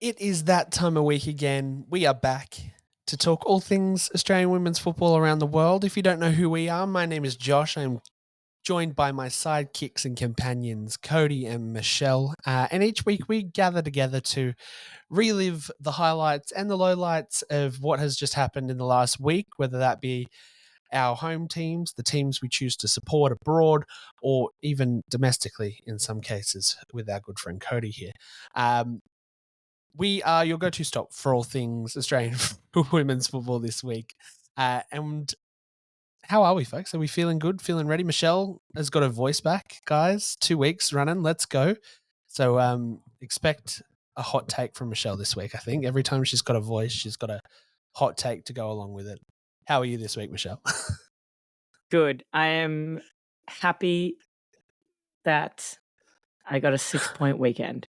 It is that time of week again. We are back to talk all things Australian women's football around the world. If you don't know who we are, my name is Josh. I'm joined by my sidekicks and companions, Cody and Michelle. And each week we gather together to relive the highlights and the lowlights of what has just happened in the last week, whether that be our home teams, the teams we choose to support abroad, or even domestically in some cases with our good friend Cody here. We are your go-to stop for all things Australian women's football this week. And how are we, folks? Are we feeling good, feeling ready? Michelle has got her voice back, guys. 2 weeks running. Let's go. So expect a hot take from Michelle this week, I think. Every time she's got a voice, she's got a hot take to go along with it. How are you this week, Michelle? Good. I am happy that I got a 6-point weekend.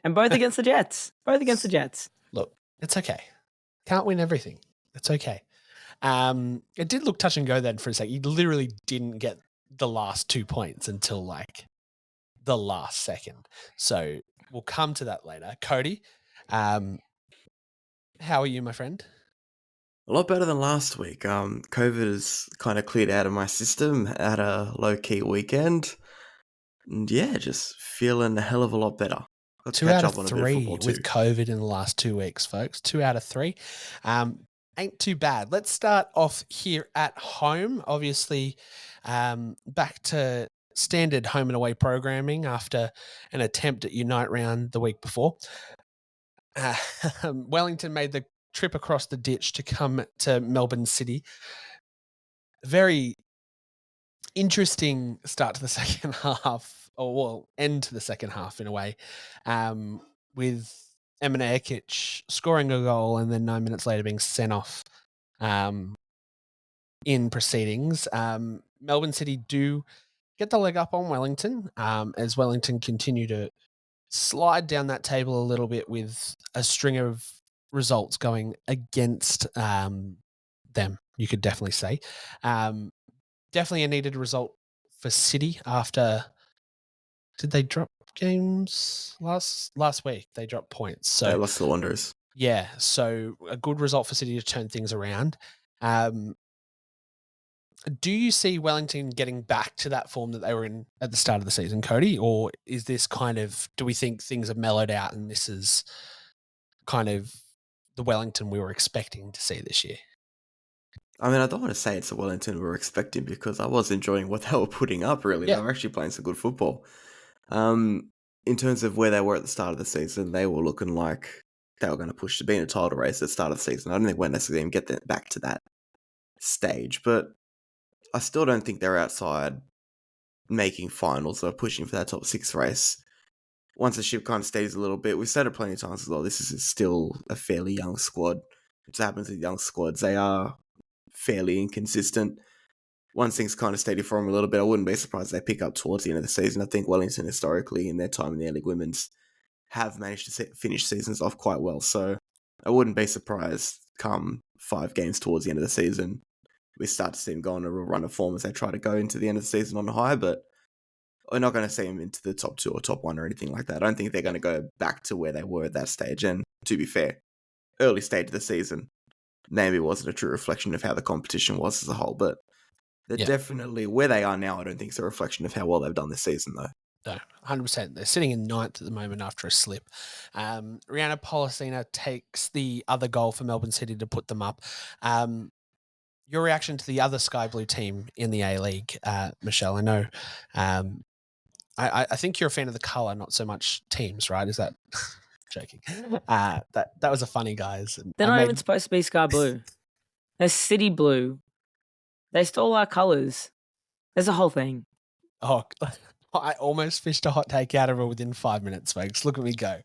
And both against the Jets. Look, it's okay. Can't win everything. It's okay. It did look touch and go then for a sec. You literally didn't get the last 2 points until like the last second. So we'll come to that later. Cody, how are you, my friend? A lot better than last week. COVID has kind of cleared out of my system. Had a low-key weekend. And yeah, just feeling a hell of a lot better. Got to 2 catch out up of on a bit of 3 football with too. COVID in the last 2 weeks, folks. 2 out of 3. Ain't too bad. Let's start off here at home. Obviously, back to standard home and away programming after an attempt at Unite Round the week before. Wellington made the trip across the ditch to come to Melbourne City. Very interesting start to the second half, or well, end to the second half in a way, with Emma Erkic scoring a goal and then 9 minutes later being sent off in proceedings. Melbourne City do get the leg up on Wellington as Wellington continue to slide down that table a little bit with a string of results going against them, you could definitely say. Definitely a needed result for City after. Did they drop games last week? They dropped points. So They lost to the Wanderers. yeah, so a good result for City to turn things around. Do you see Wellington getting back to that form that they were in at the start of the season, Cody? Or is this kind of, do we think things have mellowed out and this is kind of the Wellington we were expecting to see this year? I mean, I don't want to say it's the Wellington we were expecting because I was enjoying what they were putting up, really. Yeah. They were actually playing some good football. In terms of where they were at the start of the season, they were looking like they were going to push to be in a title race at the start of the season. I don't think we're necessarily going to get them back to that stage, but I still don't think they're outside making finals or pushing for that top 6 race. Once the ship kind of stays a little bit, we've said it plenty of times as well, this is still a fairly young squad. What happens with young squads, they are fairly inconsistent. Once things kind of steady for them a little bit, I wouldn't be surprised if they pick up towards the end of the season. I think Wellington historically in their time in the Air-League Women's have managed to finish seasons off quite well, so I wouldn't be surprised come 5 games towards the end of the season we start to see them go on a real run of form as they try to go into the end of the season on a high, but we're not going to see them into the top 2 or top 1 or anything like that. I don't think they're going to go back to where they were at that stage, and to be fair, early stage of the season maybe wasn't a true reflection of how the competition was as a whole, but they're definitely, where they are now, I don't think it's a reflection of how well they've done this season, though. No, 100%. They're sitting in 9th at the moment after a slip. Rihanna Policina takes the other goal for Melbourne City to put them up. Your reaction to the other Sky Blue team in the A-League, Michelle? I know I think you're a fan of the colour, not so much teams, right? Is that... Joking. That was a funny, guys. They're not even supposed to be Sky Blue. They're City Blue. They stole our colours. There's a whole thing. Oh, I almost fished a hot take out of her within 5 minutes, folks. Look at me go.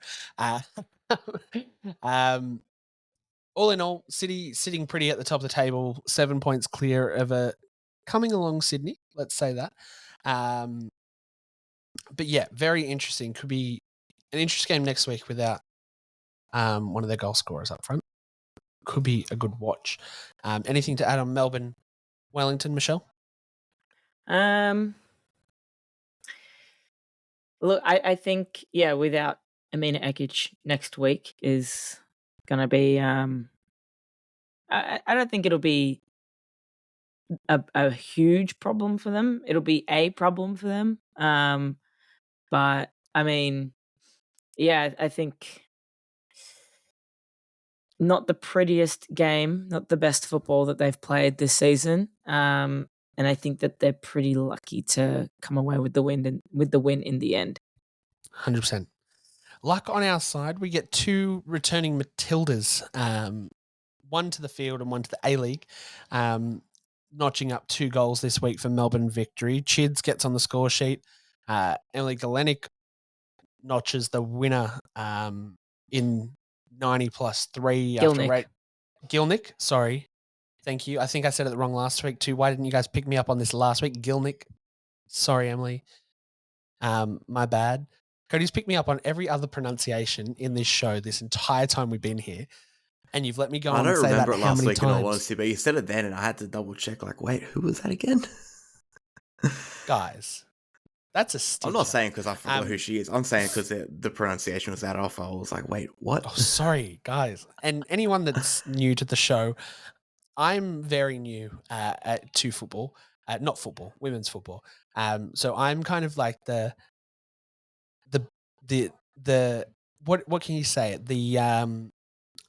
All in all, City sitting pretty at the top of the table, 7 points clear of a coming along Sydney. Let's say that. But yeah, very interesting. Could be an interesting game next week without one of their goal scorers up front. Could be a good watch. Anything to add on Melbourne, Wellington, Michelle? Look, I think, without Amina Ekic next week is going to be. I don't think it'll be a huge problem for them. It'll be a problem for them. But I mean, yeah, I think not the prettiest game, not the best football that they've played this season. And I think that they're pretty lucky to come away with the win in the end. 100%. Luck on our side, we get two returning Matildas, one to the field and one to the A-League, notching up 2 goals this week for Melbourne victory. Chids gets on the score sheet. Emily Galenic notches the winner in 90+3. Gilnick, sorry. Thank you. I think I said it the wrong last week too. Why didn't you guys pick me up on this last week? Gilnick. Sorry, Emily. My bad. Cody's picked me up on every other pronunciation in this show this entire time we've been here. And you've let me go on and say that how many times. I don't remember it last week in all honesty, but you said it then and I had to double check like, wait, who was that again? Guys, that's a stitcher. I'm not saying because I forgot who she is. I'm saying because the pronunciation was that off. I was like, wait, what? Oh, sorry, guys. And anyone that's new to the show, I'm very new to football. Not football, women's football. So I'm kind of like the what can you say?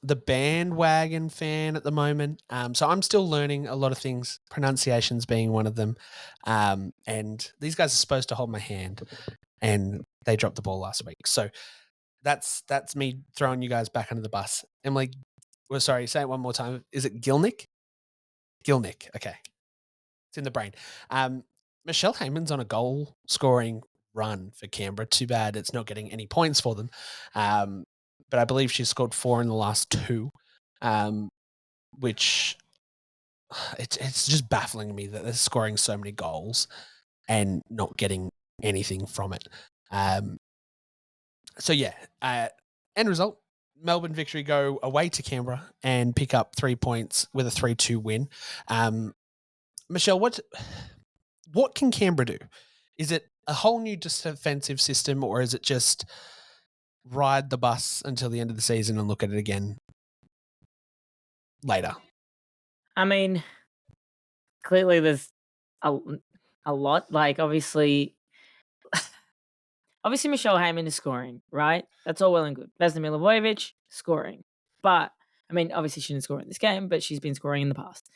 The bandwagon fan at the moment. So I'm still learning a lot of things, pronunciations being one of them. And these guys are supposed to hold my hand, and they dropped the ball last week. So that's me throwing you guys back under the bus. Emily, well, sorry, say it one more time. Is it Gilnick? Gilnick. Okay. It's in the brain. Michelle Heyman's on a goal scoring run for Canberra. Too bad it's not getting any points for them. But I believe she's scored 4 in the last 2, which it's just baffling me that they're scoring so many goals and not getting anything from it. So yeah, end result, Melbourne victory go away to Canberra and pick up 3 points with a 3-2 win. Michelle, what can Canberra do? Is it a whole new defensive system, or is it just ride the bus until the end of the season and look at it again later? I mean, clearly there's a lot. Like, obviously Michelle Heyman is scoring, right? That's all well and good. Vesna Milivojevic scoring. But, I mean, obviously she didn't score in this game, but she's been scoring in the past.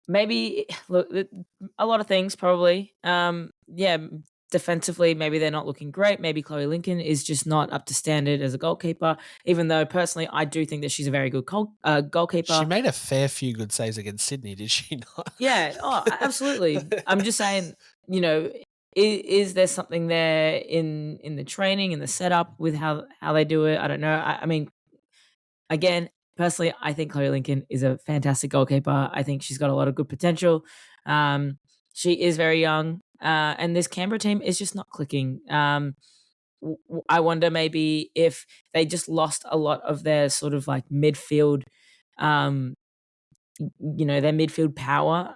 Maybe, look, a lot of things probably. Defensively, maybe they're not looking great. Maybe Chloe Lincoln is just not up to standard as a goalkeeper, even though personally I do think that she's a very good goalkeeper. She made a fair few good saves against Sydney, did she not? Yeah, absolutely. I'm just saying, is there something there in the training, in the setup with how they do it? I don't know. I mean, again, personally, I think Chloe Lincoln is a fantastic goalkeeper. I think she's got a lot of good potential. She is very young. And this Canberra team is just not clicking. I wonder maybe if they just lost a lot of their sort of like midfield, their midfield power.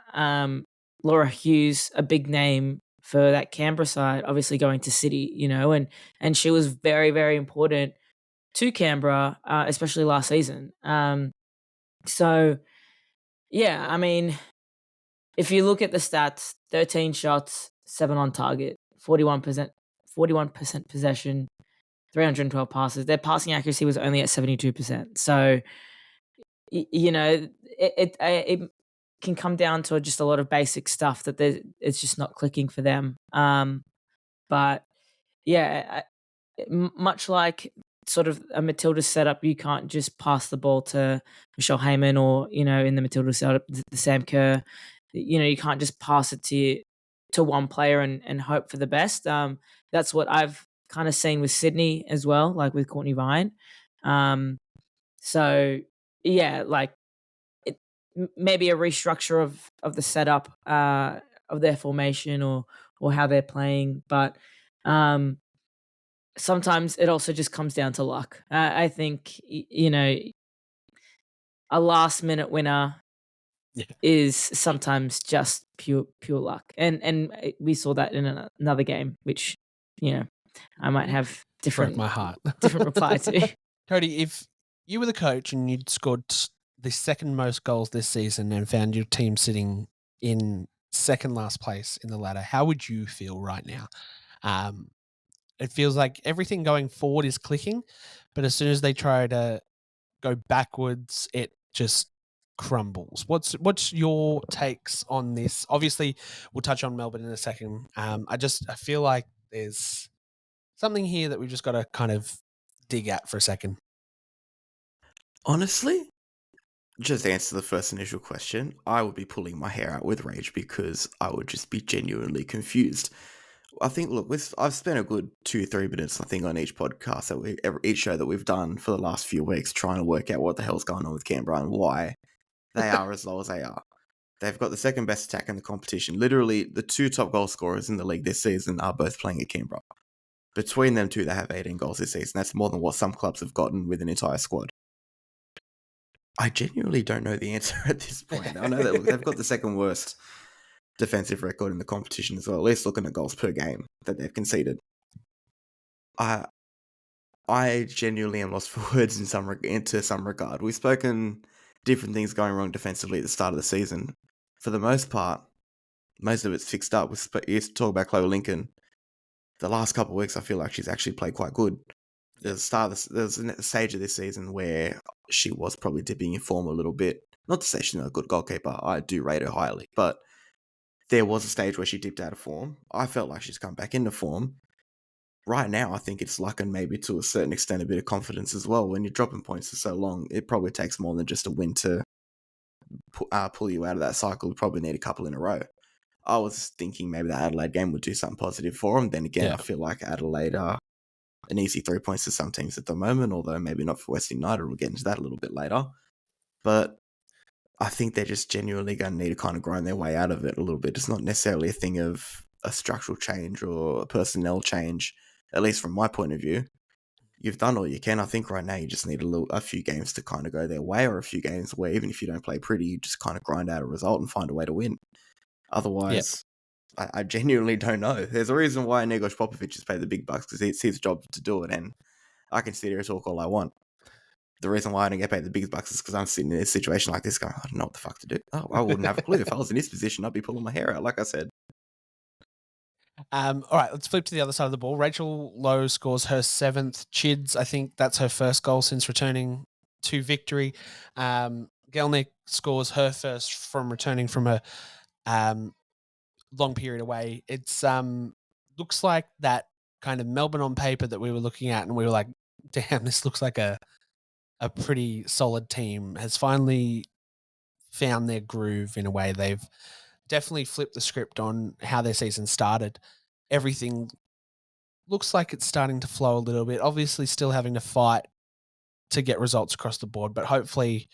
Laura Hughes, a big name for that Canberra side, obviously going to City, and she was very, very important to Canberra, especially last season. So, yeah, I mean, if you look at the stats, 13 shots, 7 on target, 41% possession, 312 passes. Their passing accuracy was only at 72%. So, it can come down to just a lot of basic stuff that it's just not clicking for them. But yeah, much like sort of a Matilda setup, you can't just pass the ball to Michelle Heyman or, in the Matilda setup, the Sam Kerr. You can't just pass it to one player and hope for the best. That's what I've kind of seen with Sydney as well, like with Courtney Vine. So yeah, like maybe a restructure of the setup of their formation or how they're playing, but sometimes it also just comes down to luck. I think a last minute winner is sometimes just pure luck, and we saw that in another game, which I might have Broke different my heart. different reply to. Cody, if you were the coach and you'd scored the second most goals this season and found your team sitting in second last place in the ladder, how would you feel right now? It feels like everything going forward is clicking, but as soon as they try to go backwards, it just crumbles. What's your takes on this? Obviously, we'll touch on Melbourne in a second. I feel like there's something here that we've just got to kind of dig at for a second. Honestly, just to answer the first initial question, I would be pulling my hair out with rage because I would just be genuinely confused. I think, look, I've spent a good 2-3 minutes, I think, on each podcast each show that we've done for the last few weeks, trying to work out what the hell's going on with Canberra and why they are as low as they are. They've got the second best attack in the competition. Literally, the two top goal scorers in the league this season are both playing at Canberra. Between them two, they have 18 goals this season. That's more than what some clubs have gotten with an entire squad. I genuinely don't know the answer at this point. I know that they've got the second worst defensive record in the competition as well, at least looking at goals per game that they've conceded. I genuinely am lost for words into some regard. We've spoken different things going wrong defensively at the start of the season. For the most part, most of it's fixed up. We used to talk about Chloe Lincoln. The last couple of weeks, I feel like she's actually played quite good. There's a stage of this season where she was probably dipping in form a little bit. Not to say she's not a good goalkeeper. I do rate her highly. But there was a stage where she dipped out of form. I felt like she's come back into form. Right now, I think it's luck and maybe to a certain extent a bit of confidence as well. When you're dropping points for so long, it probably takes more than just a win to pull you out of that cycle. You probably need a couple in a row. I was thinking maybe the Adelaide game would do something positive for them. Then again, I feel like Adelaide are an easy 3 points to some teams at the moment, although maybe not for Western United. We'll get into that a little bit later. But I think they're just genuinely going to need to kind of grind their way out of it a little bit. It's not necessarily a thing of a structural change or a personnel change, at least from my point of view. You've done all you can. I think right now you just need a few games to kind of go their way, or a few games where even if you don't play pretty, you just kind of grind out a result and find a way to win. Otherwise, I genuinely don't know. There's a reason why Negos Popovic has paid the big bucks, because it's his job to do it, and I can sit here and talk all I want. The reason why I don't get paid the big bucks is because I'm sitting in a situation like this going, I don't know what the fuck to do. Oh, I wouldn't have a clue. If I was in this position, I'd be pulling my hair out, like I said. All right, let's flip to the other side of the ball. Rachel Lowe scores her 7th. Chids, I think that's her first goal since returning to victory. Gelnick scores her first from returning from a long period away. It's looks like that kind of Melbourne on paper that we were looking at, and we were like, damn, this looks like a pretty solid team has finally found their groove in a way. They've definitely flipped the script on how their season started. Everything looks like it's starting to flow a little bit. Obviously still having to fight to get results across the board, but hopefully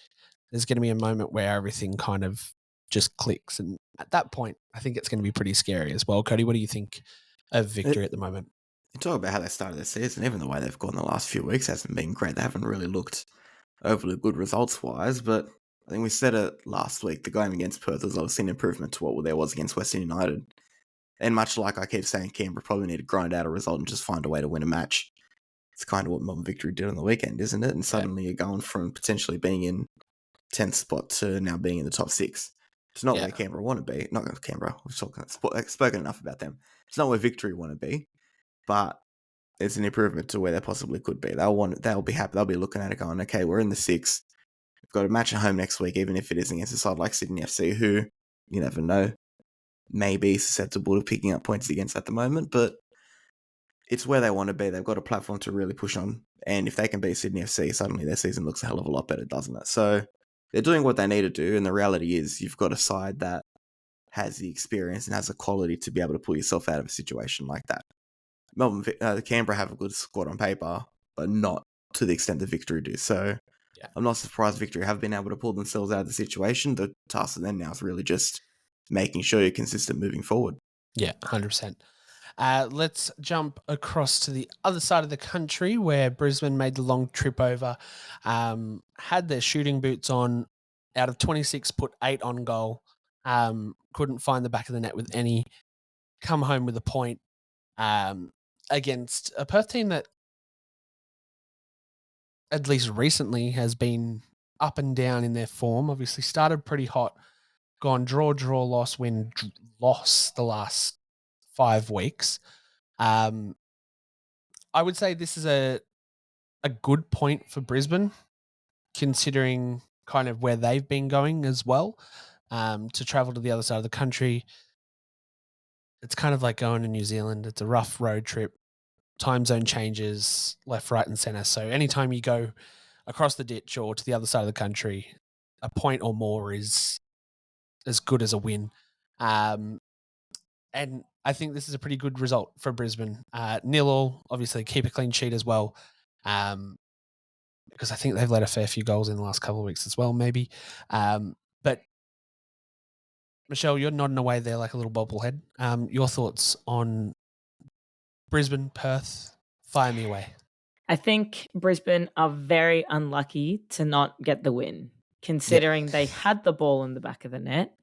there's going to be a moment where everything kind of just clicks. And at that point, I think it's going to be pretty scary as well. Cody, what do you think of victory at the moment? You talk about how they started their season, even the way they've gone the last few weeks hasn't been great. They haven't really looked overly good results-wise, but I think we said it last week, the game against Perth was obviously an improvement to what there was against Western United. And much like I keep saying, Canberra probably need to grind out a result and just find a way to win a match. It's kind of what Melbourne Victory did on the weekend, isn't it? And suddenly you're going from potentially being in 10th spot to now being in the top 6. It's not where Canberra want to be. Not Canberra. We've spoken enough about them. It's not where Victory want to be, but it's an improvement to where they possibly could be. They'll be happy. They'll be looking at it going, okay, we're in the 6. We've got a match at home next week, even if it is against a side like Sydney FC, who, you never know, may be susceptible to picking up points against at the moment, but it's where they want to be. They've got a platform to really push on, and if they can beat Sydney FC, suddenly their season looks a hell of a lot better, doesn't it? So they're doing what they need to do, and the reality is you've got a side that has the experience and has the quality to be able to pull yourself out of a situation like that. Canberra have a good squad on paper, but not to the extent that Victory do. So I'm not surprised Victory have been able to pull themselves out of the situation. The task of them now is really just making sure you're consistent moving forward. Yeah, 100%. Let's jump across to the other side of the country where Brisbane made the long trip over, had their shooting boots on, out of 26, put 8 on goal, couldn't find the back of the net with any, come home with a point. against a Perth team that, at least recently, has been up and down in their form. Obviously started pretty hot, gone draw, loss, win, loss the last 5 weeks. I would say this is a good point for Brisbane, considering kind of where they've been going as well. To travel to the other side of the country, it's kind of like going to New Zealand. It's a rough road trip. Time zone changes left, right, and center. So anytime you go across the ditch or to the other side of the country, a point or more is as good as a win. And I think this is a pretty good result for Brisbane. 0-0, obviously keep a clean sheet as well. Because I think they've let a fair few goals in the last couple of weeks as well, maybe. But Michelle, you're nodding away there like a little bobblehead. Your thoughts on Brisbane, Perth? Fire me away. I think Brisbane are very unlucky to not get the win, considering they had the ball in the back of the net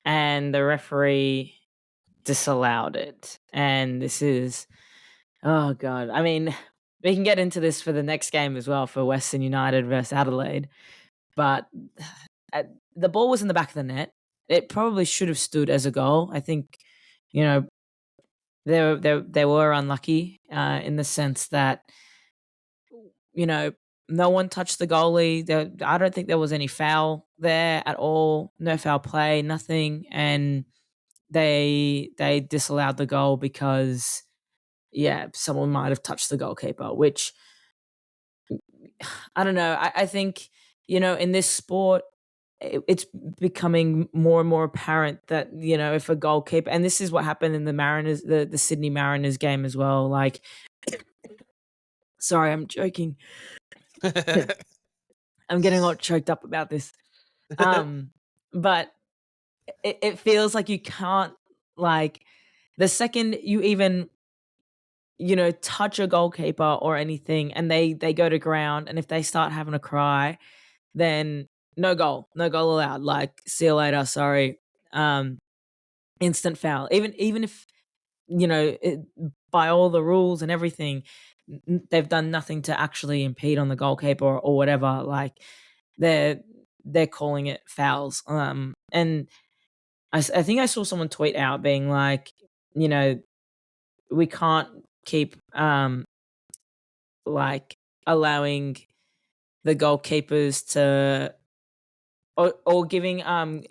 and the referee disallowed it. And this is, oh God. I mean, we can get into this for the next game as well, for Western United versus Adelaide. But the ball was in the back of the net. It probably should have stood as a goal. I think, they were unlucky in the sense that, no one touched the goalie. I don't think there was any foul there at all. No foul play, nothing. And they disallowed the goal because, someone might have touched the goalkeeper, which I don't know. I think, in this sport, it's becoming more and more apparent that, if a goalkeeper, and this is what happened in the Mariners, the Sydney Mariners game as well. Like, sorry, I'm joking. I'm getting all choked up about this. But it feels like you can't, like, the second you even, touch a goalkeeper or anything and they go to ground, and if they start having a cry, then no goal allowed. Like, see you later, sorry. Instant foul. Even if, by all the rules and everything, they've done nothing to actually impede on the goalkeeper or whatever. Like, they're calling it fouls. And I think I saw someone tweet out being like, we can't keep like allowing the goalkeepers to or giving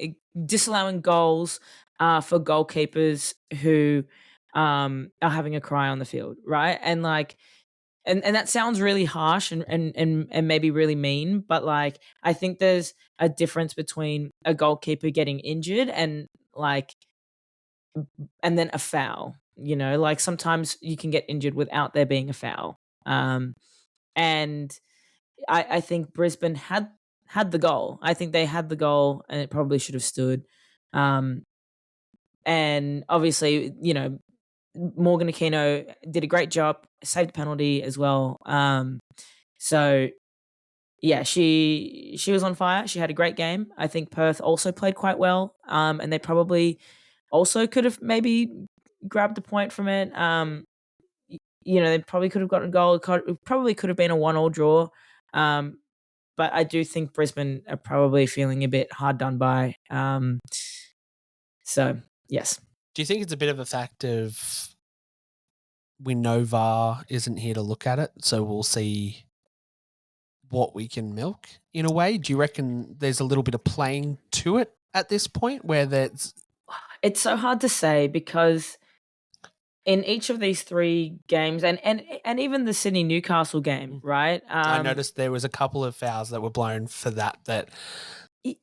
disallowing goals for goalkeepers who are having a cry on the field, right? And like, and that sounds really harsh and maybe really mean, but like, I think there's a difference between a goalkeeper getting injured and then a foul. Like, sometimes you can get injured without there being a foul. And I think Brisbane had the goal. I think they had the goal, and it probably should have stood. And obviously, Morgan Aquino did a great job, saved the penalty as well. So yeah, she was on fire. She had a great game. I think Perth also played quite well. And they probably also could have maybe grabbed a point from it. They probably could have gotten a goal. It probably could have been a 1-1 draw. But I do think Brisbane are probably feeling a bit hard done by. So, yes. Do you think it's a bit of a fact of we know VAR isn't here to look at it, so we'll see what we can milk in a way? Do you reckon there's a little bit of playing to it at this point where there's... It's so hard to say because in each of these 3 games, and even the Sydney Newcastle game, right? I noticed there was a couple of fouls that were blown for that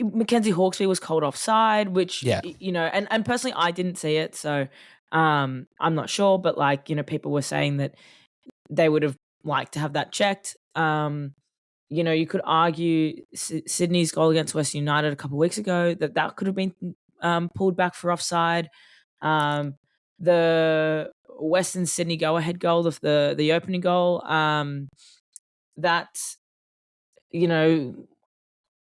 Mackenzie Hawkesby was called offside, which, and personally I didn't see it, so I'm not sure, but like, people were saying that they would have liked to have that checked. You could argue Sydney's goal against Western United a couple of weeks ago that could have been pulled back for offside. The Western Sydney go-ahead goal of the opening goal, that,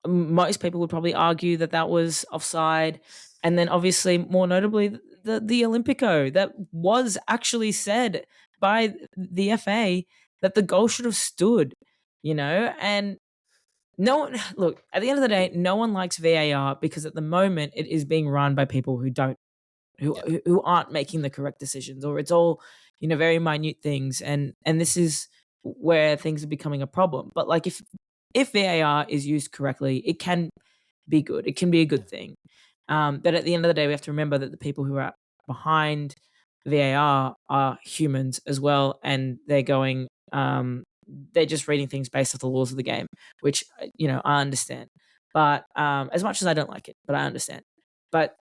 most people would probably argue that was offside. And then obviously, more notably, the Olympico that was actually said by the FA that the goal should have stood, and no one, look, at the end of the day, no one likes VAR because at the moment it is being run by people who don't, who aren't making the correct decisions, or it's all, very minute things. And this is where things are becoming a problem. But like if VAR is used correctly, it can be good. It can be a good thing. But at the end of the day, we have to remember that the people who are behind VAR are humans as well, and they're going, they're just reading things based off the laws of the game, which I understand. But as much as I don't like it, but I understand. But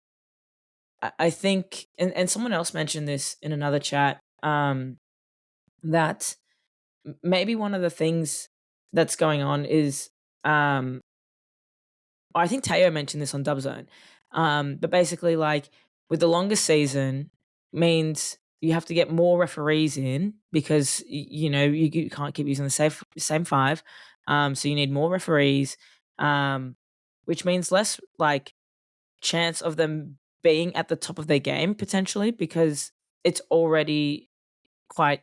I think, and someone else mentioned this in another chat, that maybe one of the things that's going on is, I think Teo mentioned this on Dubzone, but basically, like, with the longest season means you have to get more referees in because you can't keep using the same five, so you need more referees, which means less like chance of them being at the top of their game potentially because it's already quite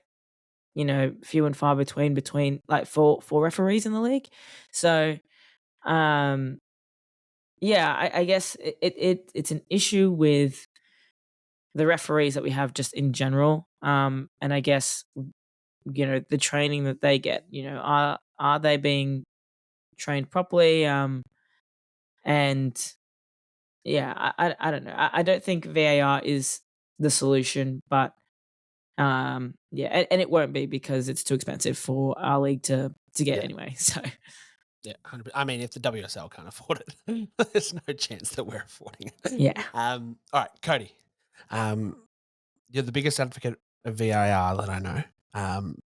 few and far between like four referees in the league. So yeah, I guess it's an issue with the referees that we have just in general, and I guess the training that they get, are they being trained properly, and yeah, I don't know. I don't think VAR is the solution, but yeah, and it won't be because it's too expensive for our league to get anyway. So yeah, 100%. I mean, if the WSL can't afford it, there's no chance that we're affording it. yeah. All right, Cody. You're the biggest advocate of VAR that I know.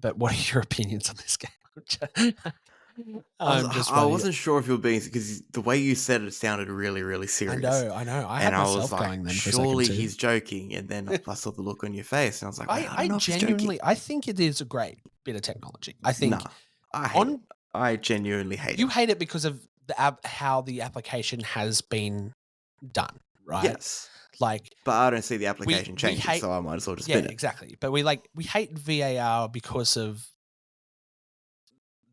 But what are your opinions on this game? I wasn't sure if you were being, because the way you said it sounded really, really serious. I know. I had myself going then for a second surely too. he's joking, and then I saw the look on your face, and I was like, I don't know if he's genuinely, joking. I think it is a great bit of technology. I think I genuinely hate it. You hate it because of how the application has been done, right? Yes. Like, but I don't see the application changing, so I might as well just spin it. Exactly. But we hate VAR because of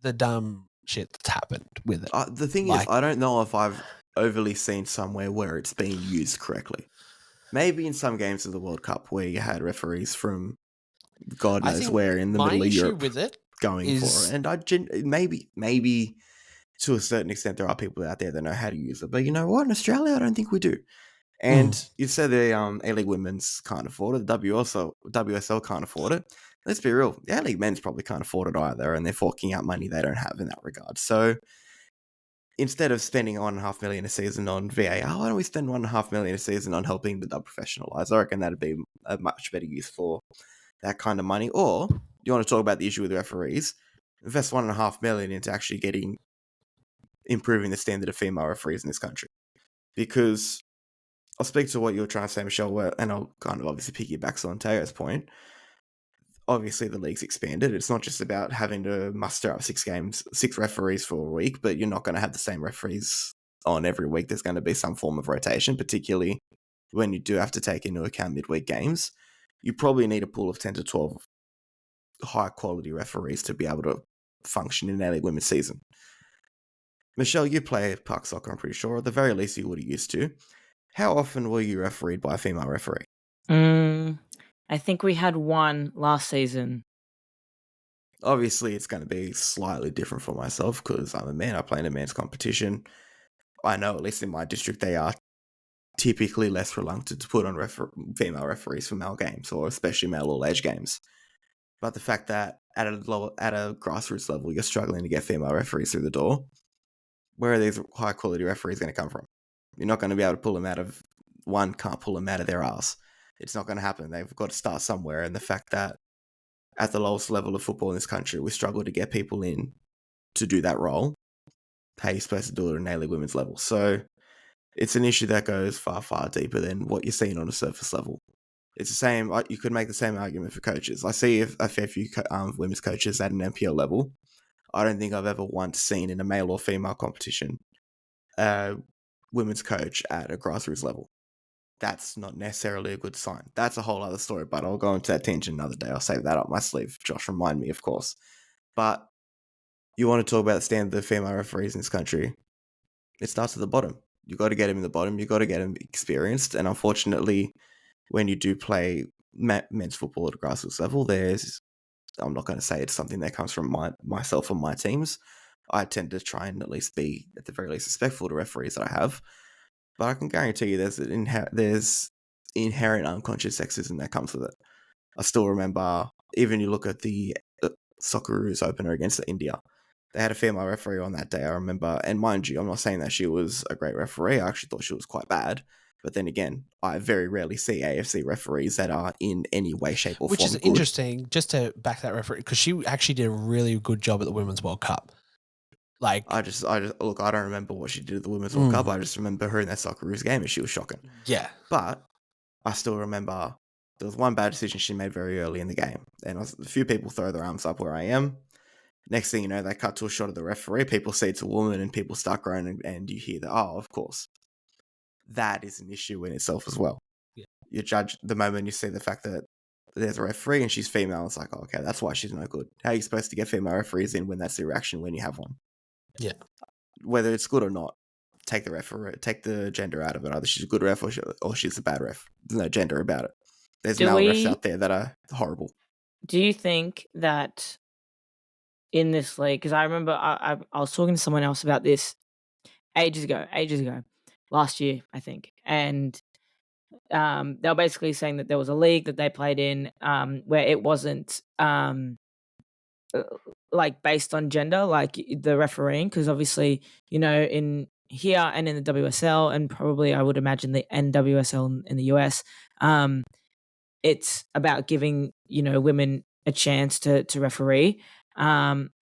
the dumb shit that's happened with it. The thing is, I don't know if I've overly seen somewhere where it's being used correctly. Maybe in some games of the World Cup where you had referees from God knows where in the middle of Europe with it going for it. And maybe to a certain extent there are people out there that know how to use it. But you know what? In Australia, I don't think we do. And you said the A-League Women's can't afford it. The WSL can't afford it. Let's be real. The A-League Men's probably can't afford it either, and they're forking out money they don't have in that regard. So instead of spending $1.5 million a season on VAR, why don't we spend $1.5 million a season on helping the dub professionalize? I reckon that'd be a much better use for that kind of money. Or you want to talk about the issue with the referees? Invest $1.5 million into actually improving the standard of female referees in this country. Because I'll speak to what you were trying to say, Michelle, and I'll kind of obviously piggyback on Teo's point. Obviously, the league's expanded. It's not just about having to muster up 6 referees for a week, but you're not going to have the same referees on every week. There's going to be some form of rotation, particularly when you do have to take into account midweek games. You probably need a pool of 10 to 12 high-quality referees to be able to function in A-League Women's season. Michelle, you play park soccer, I'm pretty sure. At the very least, you would have used to. How often were you refereed by a female referee? I think we had one last season. Obviously, it's going to be slightly different for myself because I'm a man. I play in a men's competition. I know, at least in my district, they are typically less reluctant to put on female referees for male games, or especially male all-age games. But the fact that at a grassroots level, you're struggling to get female referees through the door, where are these high-quality referees going to come from? You're not going to be able to pull them out of... One can't pull them out of their arse. It's not going to happen. They've got to start somewhere. And the fact that at the lowest level of football in this country, we struggle to get people in to do that role, how are you supposed to do it at an A-League Women's level? So it's an issue that goes far, far deeper than what you're seeing on a surface level. It's the same. You could make the same argument for coaches. I see a fair few women's coaches at an NPL level. I don't think I've ever once seen in a male or female competition a women's coach at a grassroots level. that's not necessarily a good sign. That's a whole other story, but I'll go into that tangent another day. I'll save that up my sleeve. Josh, remind me, of course. But you want to talk about the standard of female referees in this country, it starts at the bottom. You got to get them in the bottom. You got to get them experienced. And unfortunately, when you do play men's football at a grassroots level, I'm not going to say it's something that comes from myself and my teams. I tend to try and at least be, at the very least, respectful to referees that I have. But I can guarantee you there's inherent unconscious sexism that comes with it. I still remember, even you look at the Socceroos opener against India, they had a female referee on that day, I remember. And mind you, I'm not saying that she was a great referee. I actually thought she was quite bad. But then again, I very rarely see AFC referees that are in any way, shape, or form Which is good. interesting, just to back that referee, because she actually did a really good job at the Women's World Cup. Like, I just look, I don't remember what she did at the Women's World Cup. I just remember her in that Socceroos game, and she was shocking. Yeah. But I still remember there was one bad decision she made very early in the game. And a few people throw their arms up where I am. Next thing you know, they cut to a shot of the referee. People see it's a woman, and people start groaning, and you hear that, oh, of course. That is an issue in itself as well. Yeah. You judge the moment you see the fact that there's a referee and she's female. It's like, oh, okay, that's why she's no good. How are you supposed to get female referees in when that's the reaction when you have one? Yeah. Whether it's good or not, take the gender out of it. Either she's a good ref or she's a bad ref. There's no gender about it. There's male refs out there that are horrible. Do you think that in this league, because I remember I was talking to someone else about this ages ago, last year, I think, and they were basically saying that there was a league that they played in where it wasn't like based on gender, like the refereeing, because obviously, in here and in the WSL, and probably I would imagine the NWSL in the US, it's about giving women a chance to referee,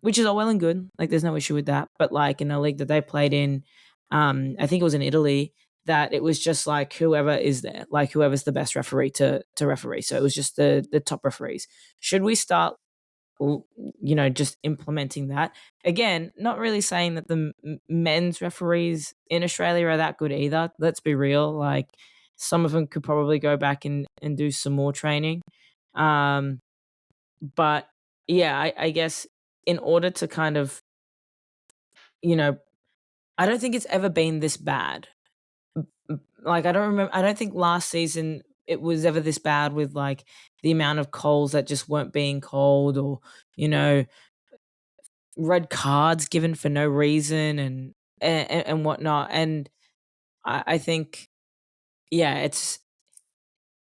which is all well and good. Like, there's no issue with that. But like in a league that they played in, I think it was in Italy, that it was just like whoever is there, like whoever's the best referee to referee. So it was just the top referees. Should we start, just implementing that? Again, not really saying that the men's referees in Australia are that good either. Let's be real. Like, some of them could probably go back and do some more training. But yeah, I guess in order to kind of, I don't think it's ever been this bad. Like, I don't think last season it was ever this bad with like the amount of calls that just weren't being called, or, red cards given for no reason and whatnot. And I think, yeah, it's,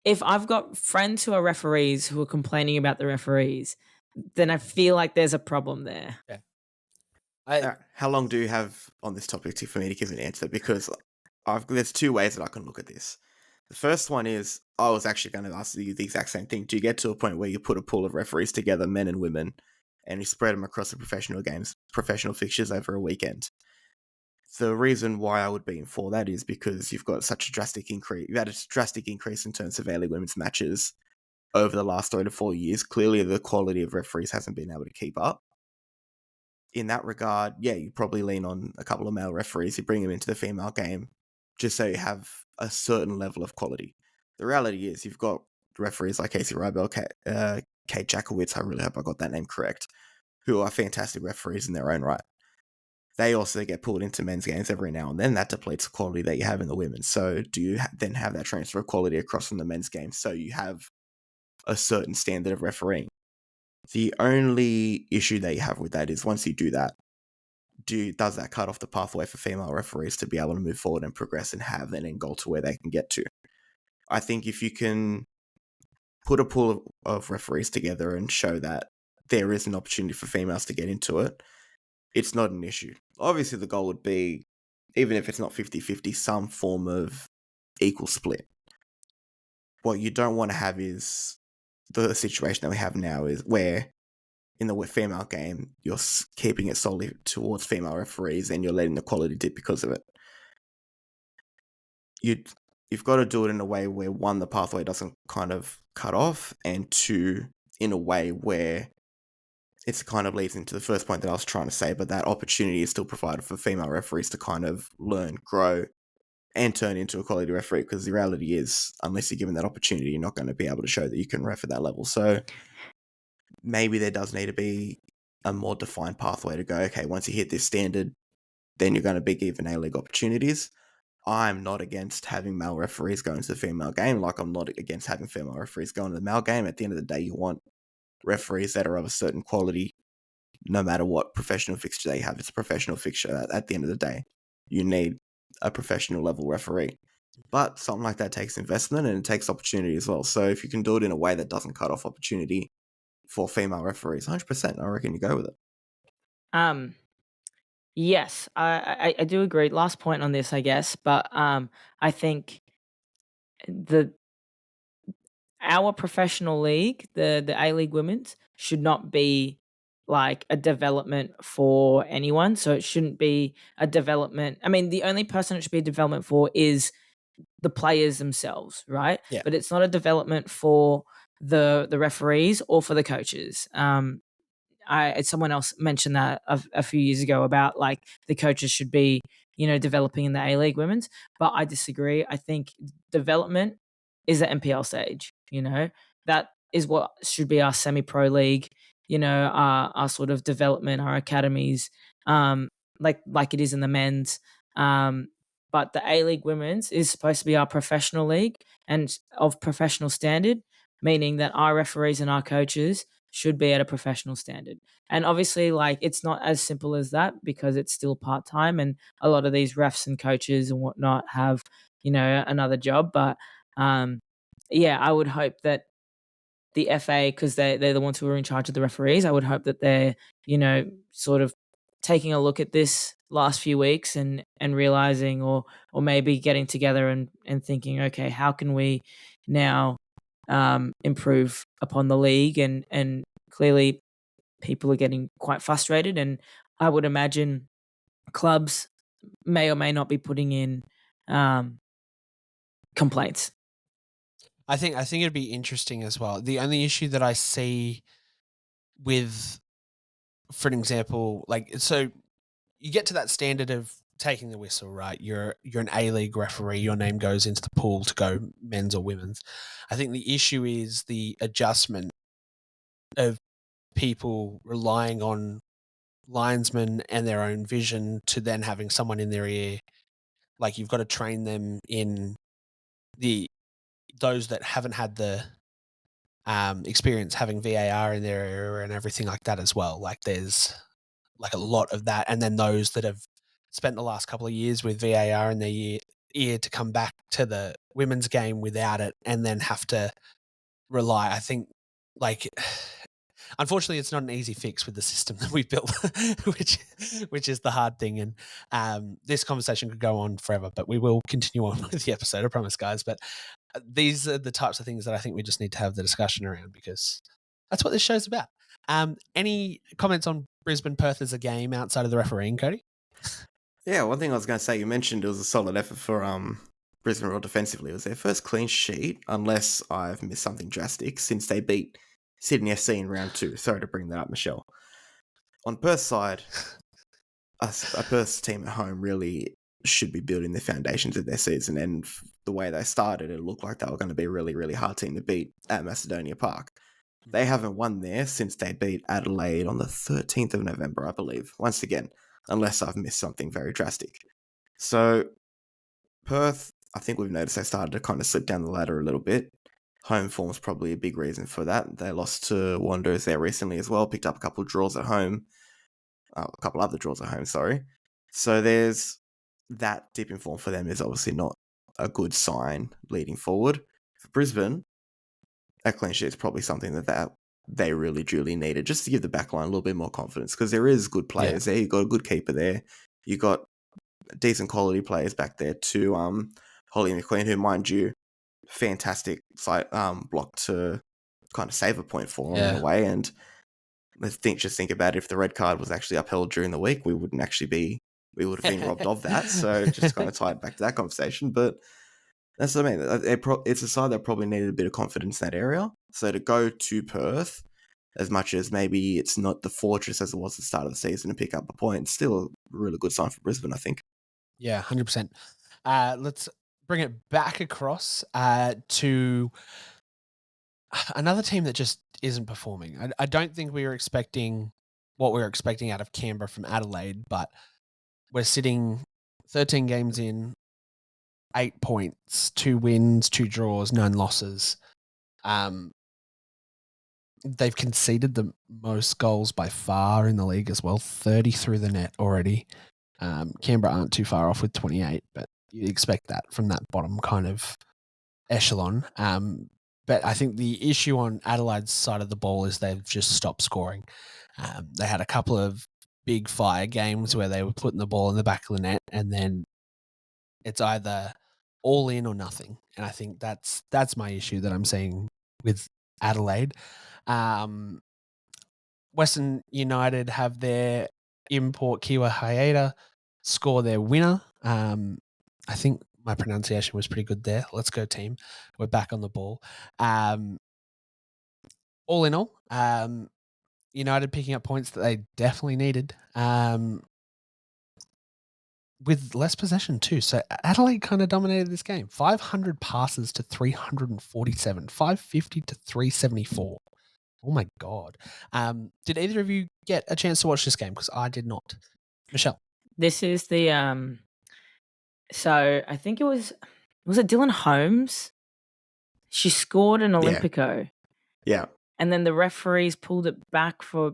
if I've got friends who are referees who are complaining about the referees, then I feel like there's a problem there. Yeah. How long do you have on this topic for me to give an answer? Because there's two ways that I can look at this. The first one is, I was actually going to ask you the exact same thing. Do you get to a point where you put a pool of referees together, men and women, and you spread them across the professional fixtures over a weekend? The reason why I would be for that is because you've got such a drastic increase. You've had a drastic increase in terms of early women's matches over the last 3 to 4 years. Clearly, the quality of referees hasn't been able to keep up. In that regard, yeah, you probably lean on a couple of male referees. You bring them into the female game just so you have a certain level of quality. The reality is you've got referees like Casey Rybel, Kate Jackowitz, I really hope I got that name correct, who are fantastic referees in their own right. They also get pulled into men's games every now and then. That depletes the quality that you have in the women. So do you then have that transfer of quality across from the men's game so you have a certain standard of refereeing? The only issue that you have with that is once you do that, does that cut off the pathway for female referees to be able to move forward and progress and have an end goal to where they can get to? I think if you can put a pool of referees together and show that there is an opportunity for females to get into it, it's not an issue. Obviously, the goal would be, even if it's not 50-50, some form of equal split. What you don't want to have is the situation that we have now, is where in the female game, you're keeping it solely towards female referees and you're letting the quality dip because of it. You've got to do it in a way where, one, the pathway doesn't kind of cut off, and two, in a way where it's kind of leads into the first point that I was trying to say, but that opportunity is still provided for female referees to kind of learn, grow, and turn into a quality referee, because the reality is, unless you're given that opportunity, you're not going to be able to show that you can ref at that level. So maybe there does need to be a more defined pathway to go, okay, once you hit this standard, then you're going to be given A-League opportunities. I'm not against having male referees go into the female game, like I'm not against having female referees go into the male game. At the end of the day, you want referees that are of a certain quality, no matter what professional fixture they have. It's a professional fixture. At the end of the day, you need a professional level referee. But something like that takes investment and it takes opportunity as well. So if you can do it in a way that doesn't cut off opportunity for female referees, 100%, I reckon you go with it. Yes, I do agree. Last point on this, I guess, but I think our professional league, the A-League Women's, should not be like a development for anyone. So it shouldn't be a development. I mean, the only person it should be a development for is the players themselves, right? Yeah. But it's not a development for the referees or for the coaches. Someone else mentioned that a few years ago about like the coaches should be, developing in the A-League Women's, but I disagree. I think development is the NPL stage. That is what should be our semi-pro league. Our sort of development, our academies, like it is in the men's. But the A-League Women's is supposed to be our professional league and of professional standard, meaning that our referees and our coaches should be at a professional standard. And obviously, like, it's not as simple as that because it's still part-time and a lot of these refs and coaches and whatnot have, another job. But I would hope that the FA, because they're the ones who are in charge of the referees, I would hope that they're, sort of taking a look at this last few weeks and realizing or maybe getting together and thinking, okay, how can we now improve upon the league? And clearly people are getting quite frustrated, and I would imagine clubs may or may not be putting in complaints. I think it'd be interesting as well. The only issue that I see with, for an example, like, so you get to that standard of taking the whistle, right? You're an A-League referee. Your name goes into the pool to go men's or women's. I think the issue is the adjustment of people relying on linesmen and their own vision to then having someone in their ear. Like, you've got to train them in those that haven't had the experience having VAR in their area and everything like that as well. Like, there's like a lot of that, and then those that have spent the last couple of years with VAR in their ear to come back to the women's game without it and then have to rely. I think, like, unfortunately, it's not an easy fix with the system that we built, which is the hard thing. And this conversation could go on forever, but we will continue on with the episode, I promise, guys. But these are the types of things that I think we just need to have the discussion around, because that's what this show's about. Any comments on Brisbane Perth as a game outside of the refereeing, Cody? Yeah, one thing I was going to say, you mentioned it was a solid effort for Brisbane Roar defensively. It was their first clean sheet, unless I've missed something drastic, since they beat Sydney FC in round 2. Sorry to bring that up, Michelle. On Perth's side, a Perth's team at home really should be building the foundations of their season, and the way they started, it looked like they were going to be a really, really hard team to beat at Macedonia Park. They haven't won there since they beat Adelaide on the 13th of November, I believe. Once again, unless I've missed something very drastic. So, Perth, I think we've noticed they started to kind of slip down the ladder a little bit. Home form's probably a big reason for that. They lost to Wanderers there recently as well, picked up a couple of draws at home. A couple other draws at home, sorry. So there's that dip in form for them is obviously not a good sign leading forward. For Brisbane, a clean sheet is probably something that they really duly needed, just to give the backline a little bit more confidence, because there is good players there. You've got a good keeper there. You've got decent quality players back there too. Holly McQueen, who, mind you, fantastic block to kind of save a point for him in a way. And just think about it, if the red card was actually upheld during the week, we would have been robbed of that. So just kind of tie it back to that conversation. But that's what I mean. It's a side that probably needed a bit of confidence in that area. So to go to Perth, as much as maybe it's not the fortress as it was at the start of the season, and pick up a point, still a really good sign for Brisbane, I think. Yeah, 100%. Let's bring it back across to another team that just isn't performing. I don't think we were expecting what we were expecting out of Canberra from Adelaide, but we're sitting 13 games in, 8 points, 2 wins, 2 draws, 9 losses. They've conceded the most goals by far in the league as well, 30 through the net already. Canberra aren't too far off with 28, but you'd expect that from that bottom kind of echelon. But I think the issue on Adelaide's side of the ball is they've just stopped scoring. They had a couple of big fire games where they were putting the ball in the back of the net, and then it's either all in or nothing. And I think that's my issue that I'm seeing with Adelaide. Western United have their import Kiwa Hayata score their winner. I think my pronunciation was pretty good there. Let's go team. We're back on the ball. All in all, United picking up points that they definitely needed. With less possession too. So Adelaide kind of dominated this game. 500 passes to 347, 550 to 374. Oh my God. Did either of you get a chance to watch this game? Because I did not. Michelle. This is the so I think it was it Dylan Holmes? She scored an Olympico. Yeah. And then the referees pulled it back for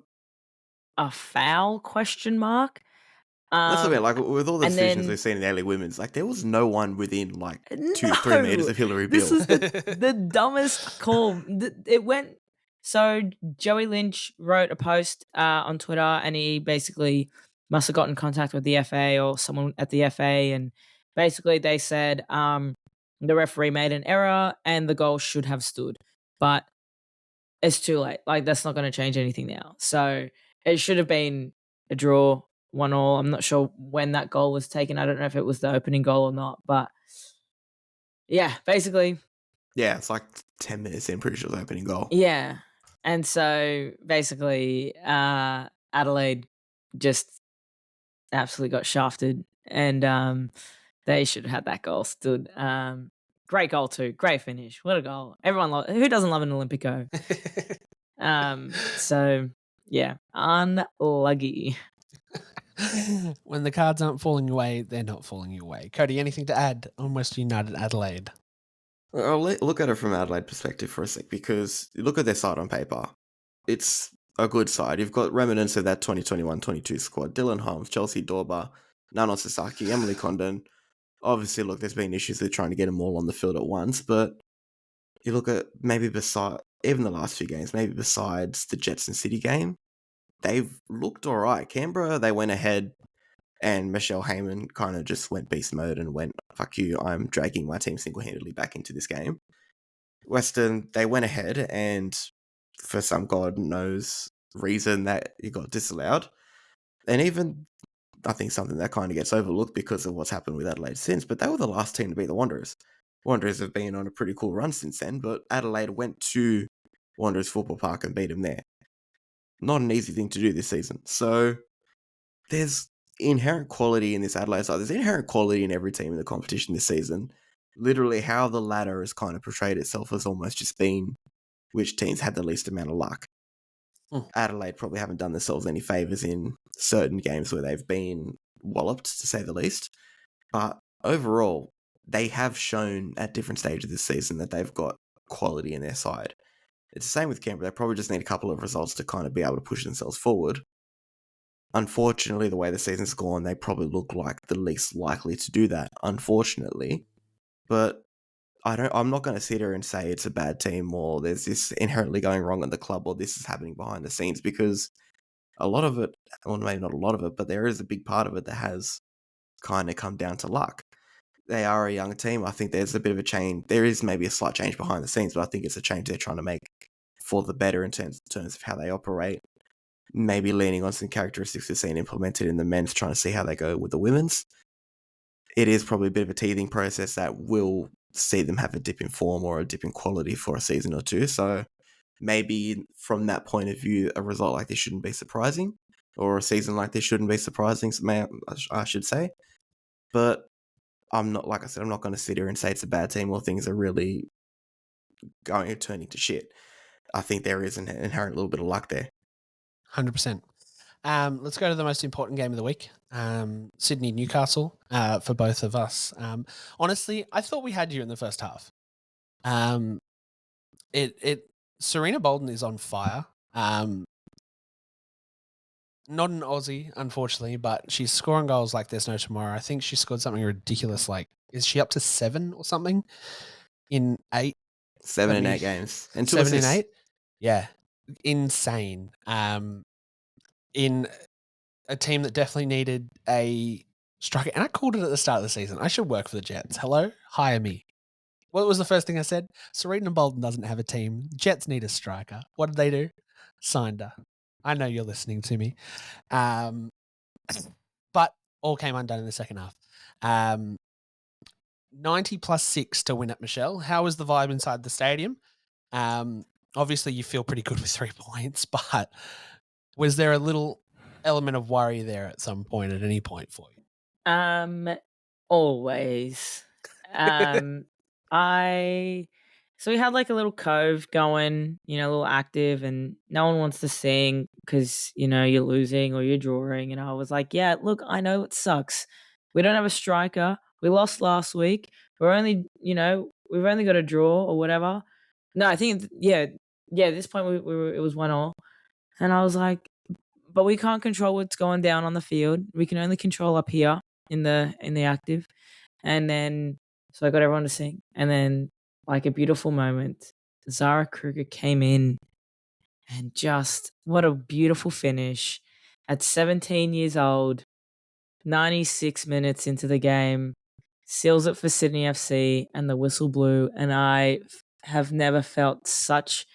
a foul ? That's what I mean. Like, with all the decisions then- we've seen in the early women's, like, there was no one within, like, 2-3 No! meters of Hillary This Beale. was the dumbest call. It went. So Joey Lynch wrote a post on Twitter, and he basically must have got in contact with the FA or someone at the FA, and basically they said the referee made an error and the goal should have stood, but it's too late. Like, that's not going to change anything now. So it should have been a draw, 1-1. I'm not sure when that goal was taken. I don't know if it was the opening goal or not, but yeah, basically. Yeah, it's like 10 minutes in, pretty sure the opening goal. Yeah. And so basically, Adelaide just absolutely got shafted, and they should have had that goal stood. Great goal too. Great finish. What a goal. Everyone who doesn't love an Olympico? So yeah, unlucky. When the cards aren't falling your way, they're not falling your way. Cody, anything to add on Western United Adelaide? I'll look at it from Adelaide perspective for a sec, because you look at their side on paper. It's a good side. You've got remnants of that 2021-22 squad. Dylan Holmes, Chelsea Dorba, Nano Sasaki, Emily Condon. Obviously, look, there's been issues with trying to get them all on the field at once, but you look at maybe beside even the last few games, maybe besides the Jets and City game, they've looked all right. Canberra, they went ahead, and Michelle Heyman kind of just went beast mode and went, fuck you, I'm dragging my team single-handedly back into this game. Western, they went ahead, and for some God knows reason that it got disallowed. And even, I think something that kind of gets overlooked because of what's happened with Adelaide since, but they were the last team to beat the Wanderers. Wanderers have been on a pretty cool run since then, but Adelaide went to Wanderers Football Park and beat them there. Not an easy thing to do this season. So there's inherent quality in this Adelaide side. There's inherent quality in every team in the competition this season. Literally how the ladder has kind of portrayed itself as almost just being which teams had the least amount of luck. Adelaide probably haven't done themselves any favours in certain games where they've been walloped, to say the least. But overall, they have shown at different stages this season that they've got quality in their side. It's the same with Canberra. They probably just need a couple of results to kind of be able to push themselves forward. Unfortunately, the way the season's gone, they probably look like the least likely to do that, unfortunately. But I'm not going to sit here and say it's a bad team or there's this inherently going wrong at the club or this is happening behind the scenes, because a lot of it, well, maybe not a lot of it, but there is a big part of it that has kind of come down to luck. They are a young team. I think there's a bit of a change. There is maybe a slight change behind the scenes, but I think it's a change they're trying to make for the better in terms of how they operate. Maybe leaning on some characteristics we've seen implemented in the men's, trying to see how they go with the women's. It is probably a bit of a teething process that will see them have a dip in form or a dip in quality for a season or two. So maybe from that point of view, a result like this shouldn't be surprising, or a season like this shouldn't be surprising, I should say. But I'm not, like I said, I'm not going to sit here and say it's a bad team or things are really going to turn into shit. I think there is an inherent little bit of luck there. 100%. Let's go to the most important game of the week. Sydney Newcastle for both of us. Honestly, I thought we had you in the first half. Serena Bolden is on fire. Not an Aussie, unfortunately, but she's scoring goals like there's no tomorrow. I think she scored something ridiculous. Like, is she up to 7 or something in 8? 7 in 8 games. And 2 7 in assists. 8? Yeah. Insane. In a team that definitely needed a striker. And I called it at the start of the season. I should work for the Jets. Hello? Hire me. What was the first thing I said? Serena Bolden doesn't have a team. Jets need a striker. What did they do? Signed her. I know you're listening to me. But all came undone in the second half. 90 plus 6 to win at Michelle. How was the vibe inside the stadium? Obviously, you feel pretty good with 3 points, but was there a little element of worry there at some point, at any point for you? Always. So we had like a little cove going, a little active, and no one wants to sing because, you're losing or you're drawing. And I was like, yeah, look, I know it sucks. We don't have a striker. We lost last week. We're only, we've only got a draw or whatever. No, I think, at this point it was 1-1. And I was like, but we can't control what's going down on the field. We can only control up here in the active. And then, so I got everyone to sing. And then, like a beautiful moment, Zara Kruger came in and just, what a beautiful finish. At 17 years old, 96 minutes into the game, seals it for Sydney FC, and the whistle blew. And I have never felt such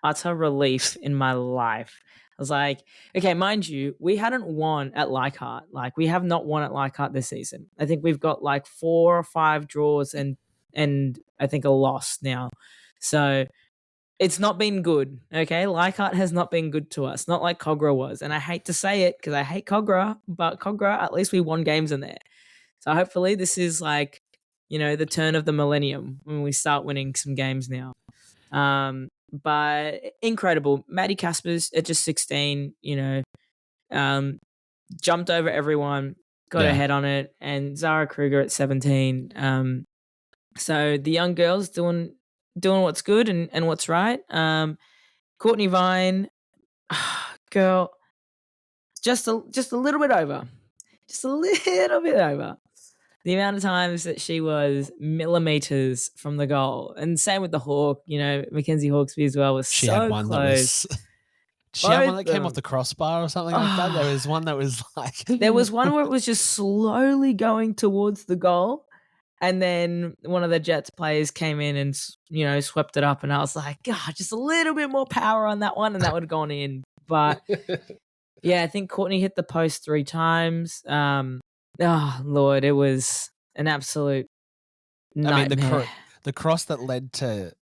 utter relief in my life. I was like, okay, mind you, we hadn't won at Leichhardt. Like, we have not won at Leichhardt this season. I think we've got like 4 or 5 draws and I think a loss now. So it's not been good, okay? Leichhardt has not been good to us, not like Cogra was. And I hate to say it because I hate Cogra, but Cogra, at least we won games in there. So hopefully this is like, the turn of the millennium when we start winning some games now. But incredible. Maddie Caspers at just 16, jumped over everyone, got her head on it, and Zara Kruger at 17. So the young girls doing what's good and what's right. Courtney Vine, girl, just a little bit over. Just a little bit over. The amount of times that she was millimeters from the goal. And same with the Hawk, Mackenzie Hawkesby as well was She so had one close. She had one that came off the crossbar or something like that. There was one that was like... There was one where it was just slowly going towards the goal. And then one of the Jets players came in and, swept it up. And I was like, God, just a little bit more power on that one. And that would have gone in. But yeah, I think Courtney hit the post 3 times. Oh, Lord, it was an absolute nightmare. I mean, the cross that led to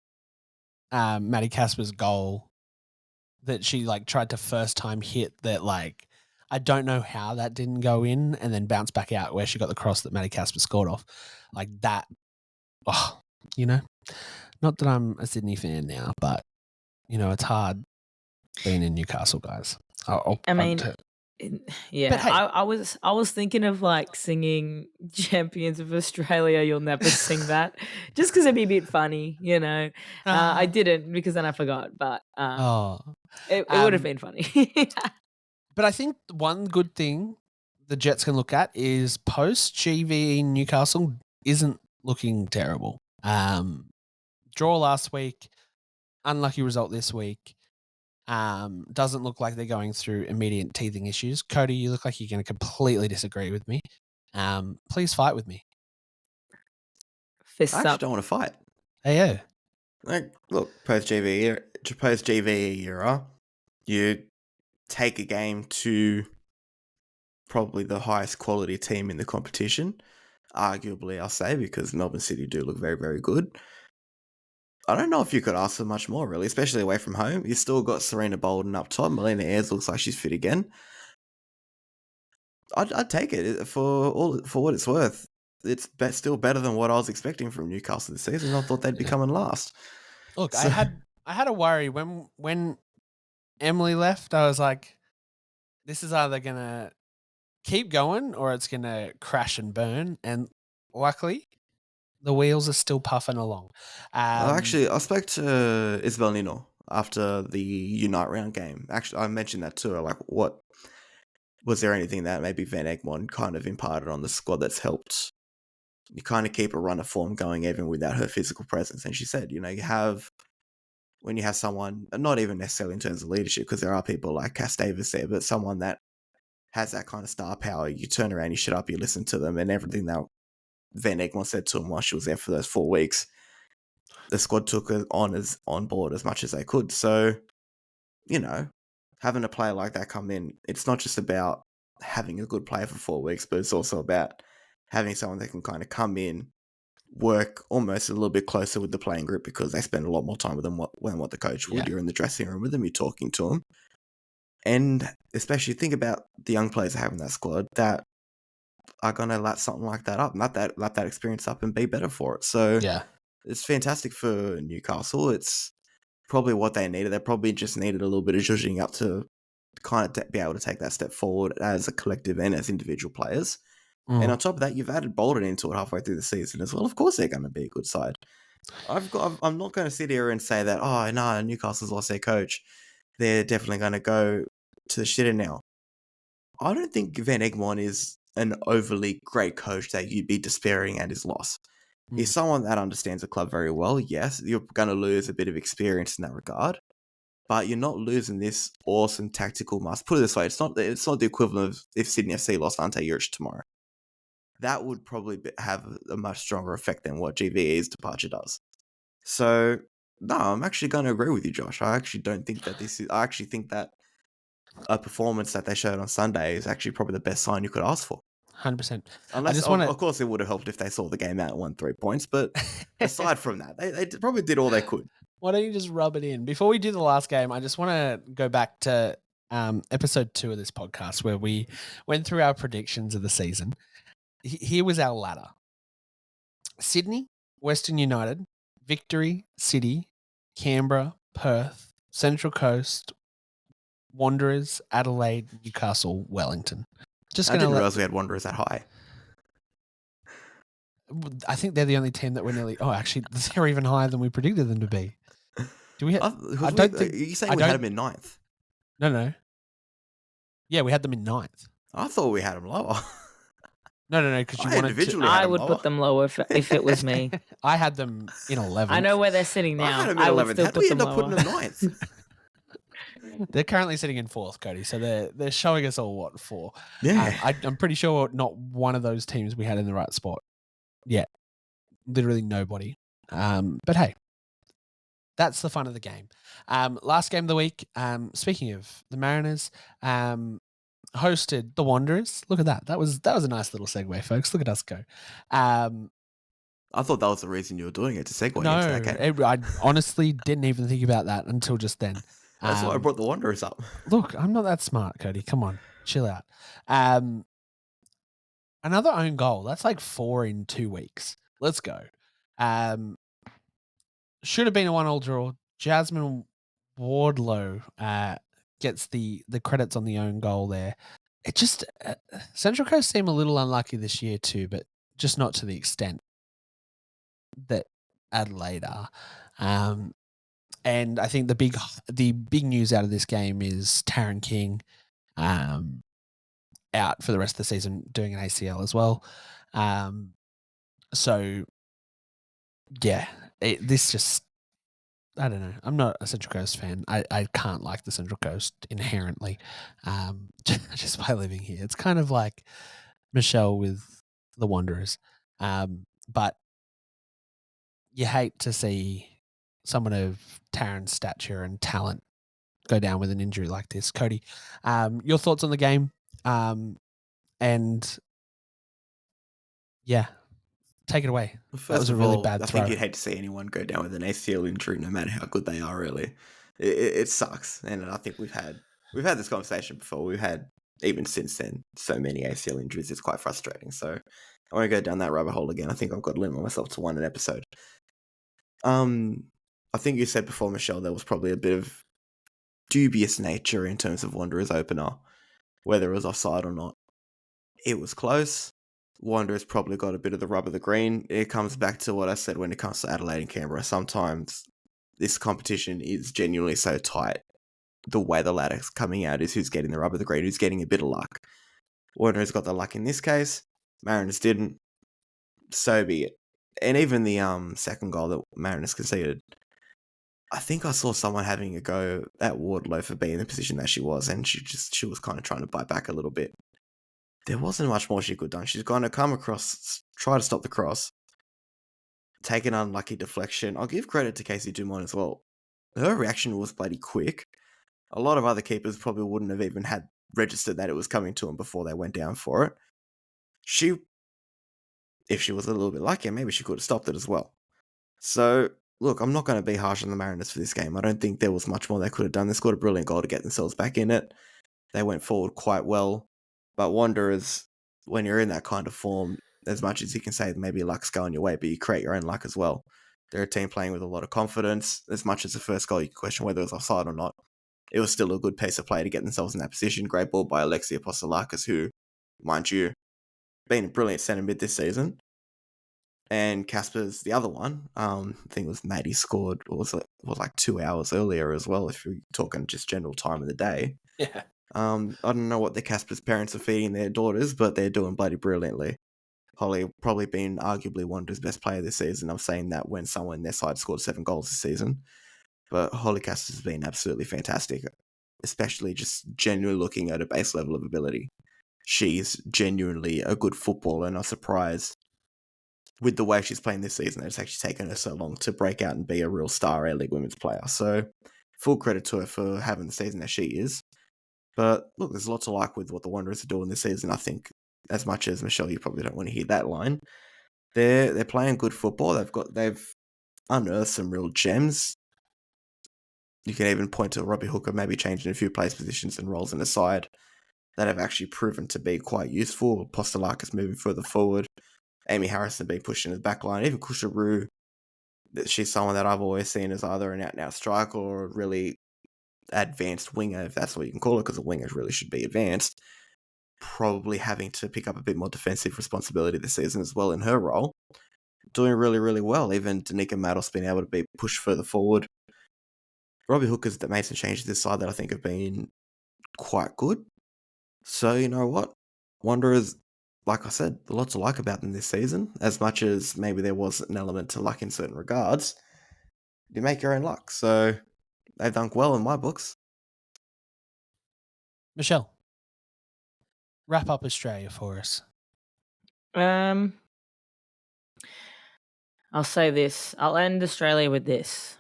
Maddie Casper's goal that she like tried to first time hit that, like, I don't know how that didn't go in and then bounce back out where she got the cross that Maddie Casper scored off. Like that, not that I'm a Sydney fan now, but, it's hard being in Newcastle, guys. Yeah, but hey, I was thinking of like singing Champions of Australia, You'll Never Sing That, just because it'd be a bit funny, I didn't because then I forgot, but it would have been funny. But I think one good thing the Jets can look at is post GV Newcastle isn't looking terrible. Draw last week, unlucky result this week. Doesn't look like they're going through immediate teething issues. Cody, you look like you're going to completely disagree with me. Please fight with me. Fists I actually up. don't want to fight. Hey, yeah. Like, look, post GV era, you take a game to probably the highest quality team in the competition. Arguably, I'll say, because Melbourne City do look very, very good. I don't know if you could ask for much more, really, especially away from home. You still got Serena Bolden up top. Melina Ayres looks like she's fit again. I'd take it for what it's worth. it's still better than what I was expecting from Newcastle this season. I thought they'd be coming last. Look, So- I had a worry when Emily left. I was like, this is either gonna keep going or it's gonna crash and burn. And luckily, the wheels are still puffing along. Actually, I spoke to Isabel Nino after the Unite round game. Actually, I mentioned that to her. Like, what was there anything that maybe Van Egmond kind of imparted on the squad that's helped you kind of keep a run of form going even without her physical presence? And she said, you have when you have someone, not even necessarily in terms of leadership, because there are people like Cass Davis there, but someone that has that kind of star power, you turn around, you shut up, you listen to them, and everything that Van Egmond said to him while she was there for those 4 weeks, the squad took it on board as much as they could. So, having a player like that come in, it's not just about having a good player for 4 weeks, but it's also about having someone that can kind of come in, work almost a little bit closer with the playing group because they spend a lot more time with them than what the coach would. You're in the dressing room with them, you're talking to them. And especially think about the young players that have in that squad that are going to lap something like that up, lap that experience up and be better for it. So it's fantastic for Newcastle. It's probably what they needed. They probably just needed a little bit of zhuzhing up to kind of be able to take that step forward as a collective and as individual players. And on top of that, you've added Bolton into it halfway through the season as well. Of course they're going to be a good side. I'm not going to sit here and say that, oh, no, Newcastle's lost their coach. They're definitely going to go to the shitter now. I don't think Van Egmond is an overly great coach that you'd be despairing at his loss. He's someone that understands the club very well. Yes, you're going to lose a bit of experience in that regard, but you're not losing this awesome tactical must. Put it this way, it's not the equivalent of if Sydney FC lost Ante Juric tomorrow. That would probably have a much stronger effect than what GVE's departure does. So, no, I'm actually going to agree with you, Josh. I actually don't think that I actually think that a performance that they showed on Sunday is actually probably the best sign you could ask for. 100%. Unless, of course, it would have helped if they saw the game out and won 3 points. But aside from that, they probably did all they could. Why don't you just rub it in? Before we do the last game, I just want to go back to episode 2 of this podcast where we went through our predictions of the season. Here was our ladder. Sydney, Western United, Victory, City, Canberra, Perth, Central Coast, Wanderers, Adelaide, Newcastle, Wellington. I didn't realise we had Wanderers that high. I think they're the only team that were nearly... Oh, actually, they're even higher than we predicted them to be. Do we? Are you saying we had them in 9th? No. Yeah, we had them in 9th. I thought we had them lower. No, because you wanted to... I would put them lower if it was me. I had them in 11th. I know where they're sitting now. I had them in 11th. How did we end up putting them 9th? They're currently sitting in 4th, Cody. So they're showing us all 4. Yeah. I'm pretty sure not one of those teams we had in the right spot. Yeah. Literally nobody. But hey, that's the fun of the game. Last game of the week. Speaking of the Mariners, hosted the Wanderers. Look at that. That was a nice little segue, folks. Look at us go. I thought that was the reason you were doing it, to segue into that game. I honestly didn't even think about that until just then. That's why I brought the Wanderers up. Look, I'm not that smart, Cody. Come on, chill out. Another own goal. That's like 4 in 2 weeks. Let's go. Should have been a 1-1 draw. Jasmine Wardlow gets the credits on the own goal there. It just Central Coast seem a little unlucky this year too, but just not to the extent that Adelaide are. And I think the big news out of this game is Taryn King out for the rest of the season doing an ACL as well. So yeah, this just, I don't know. I'm not a Central Coast fan. I can't like the Central Coast inherently, just by living here. It's kind of like Michelle with the Wanderers. But you hate to see someone of Taryn's stature and talent go down with an injury like this. Cody, your thoughts on the game? And yeah, take it away. Well, that was a really bad I throw. think you'd hate to see anyone go down with an ACL injury, no matter how good they are. Really, it sucks. And I think we've had this conversation before. We've had even since then, so many ACL injuries, it's quite frustrating. So I won't go down that rabbit hole again. I think I've got to limit myself to one an episode. I think you said before, Michelle, there was probably a bit of dubious nature in terms of Wanderers opener, whether it was offside or not. It was close. Wanderers probably got a bit of the rub of the green. It comes back to what I said when it comes to Adelaide and Canberra. Sometimes this competition is genuinely so tight. The way the ladder's coming out is who's getting the rub of the green, who's getting a bit of luck. Wanderers got the luck in this case. Mariners didn't. So be it. And even the second goal that Mariners conceded, I think I saw someone having a go at Wardlow for being in the position that she was, and she was kind of trying to bite back a little bit. There wasn't much more she could have done. She's going to come across, try to stop the cross, take an unlucky deflection. I'll give credit to Casey Dumont as well. Her reaction was bloody quick. A lot of other keepers probably wouldn't have even had registered that it was coming to them before they went down for it. If she was a little bit luckier, maybe she could have stopped it as well. So, look, I'm not going to be harsh on the Mariners for this game. I don't think there was much more they could have done. They scored a brilliant goal to get themselves back in it. They went forward quite well. But Wanderers, when you're in that kind of form, as much as you can say maybe luck's going your way, but you create your own luck as well. They're a team playing with a lot of confidence. As much as the first goal, you can question whether it was offside or not. It was still a good piece of play to get themselves in that position. Great ball by Alexia Apostolakis, who, mind you, been a brilliant centre mid this season. And Casper's the other one. I think it was Maddie scored, was like 2 hours earlier as well, if you're talking just general time of the day. Yeah. I don't know what the Casper's parents are feeding their daughters, but they're doing bloody brilliantly. Holly probably been arguably Wanderers' best player this season. I'm saying that when someone their side scored 7 goals this season. But Holly Casper's been absolutely fantastic, especially just genuinely looking at a base level of ability. She's genuinely a good footballer, and I'm surprised with the way she's playing this season that it's actually taken her so long to break out and be a real star A-League women's player. So full credit to her for having the season that she is. But look, there's a lot to like with what the Wanderers are doing this season. I think as much as Michelle, you probably don't want to hear that line. They're playing good football. They've unearthed some real gems. You can even point to Robbie Hooker maybe changing a few place positions and roles in the side that have actually proven to be quite useful. Apostolakis moving further forward. Amy Harrison being pushed in the back line. Even Kusharu, she's someone that I've always seen as either an out-and-out striker or a really advanced winger, if that's what you can call it, because a winger really should be advanced. Probably having to pick up a bit more defensive responsibility this season as well in her role. Doing really, really well. Even Danica Matos being able to be pushed further forward. Robbie Hooker's made some changes this side that I think have been quite good. So, you know what? Wanderers, like I said, a lot to like about them this season. As much as maybe there was an element to luck in certain regards, you make your own luck. So, they've done well in my books. Michelle, wrap up Australia for us. I'll say this. I'll end Australia with this.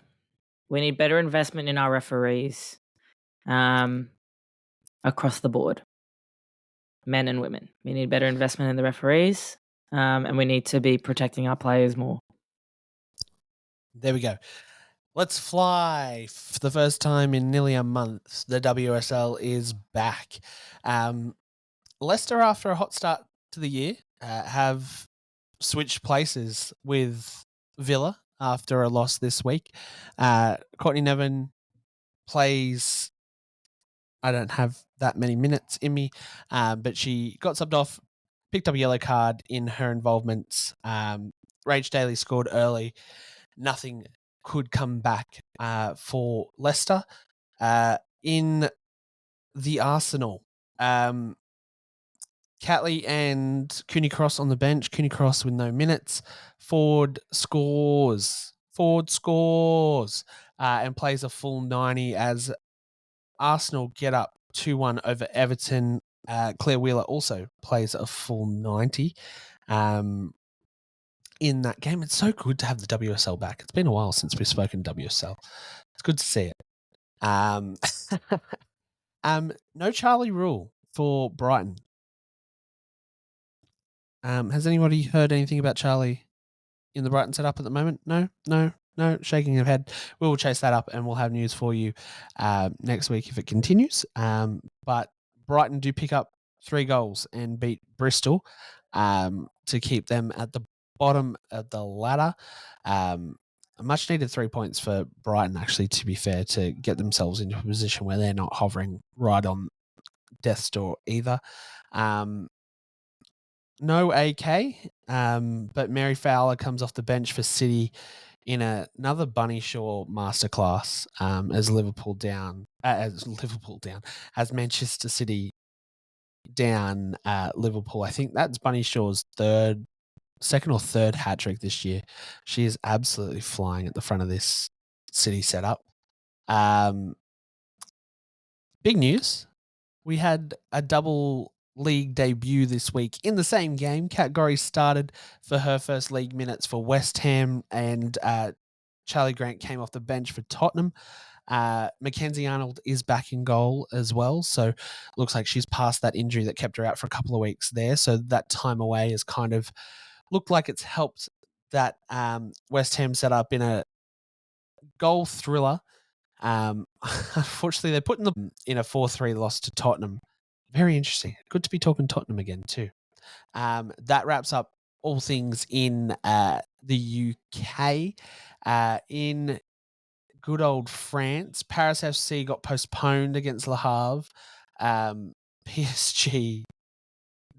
We need better investment in our referees across the board, men and women. We need better investment in the referees, and we need to be protecting our players more. There we go. Let's fly. For the first time in nearly a month, the WSL is back. Leicester, after a hot start to the year, have switched places with Villa after a loss this week. Courtney Nevin plays, I don't have that many minutes in me, but she got subbed off, picked up a yellow card in her involvements. Rach Daly scored early. Nothing could come back for Leicester. In the Arsenal, Catley and Cooney Cross on the bench. Cooney Cross with no minutes. Ford scores and plays a full 90 as Arsenal get up 2-1 over Everton. Claire Wheeler also plays a full 90 in that game. It's so good to have the WSL back. It's been a while since we've spoken WSL. It's good to see it. No Charlie Rule for Brighton. Has anybody heard anything about Charlie in the Brighton setup at the moment? No, shaking of head. We'll chase that up and we'll have news for you next week if it continues. But Brighton do pick up 3 goals and beat Bristol to keep them at the bottom of the ladder. A much needed 3 points for Brighton, actually, to be fair, to get themselves into a position where they're not hovering right on death's door either. No AK, but Mary Fowler comes off the bench for City in another Bunny Shaw masterclass as Manchester City down Liverpool. I think that's Bunny Shaw's second or third hat trick this year. She is absolutely flying at the front of this City setup. Big news. We had a double league debut this week in the same game. Kat Gorry started for her first league minutes for West Ham, and Charlie Grant came off the bench for Tottenham. Mackenzie Arnold is back in goal as well, so looks like she's past that injury that kept her out for a couple of weeks there. So that time away has kind of looked like it's helped that West Ham set up in a goal thriller. Unfortunately, they're putting them in a 4-3 loss to Tottenham. Very interesting. Good to be talking Tottenham again too. That wraps up all things in the UK. In good old France, Paris FC got postponed against Le Havre. PSG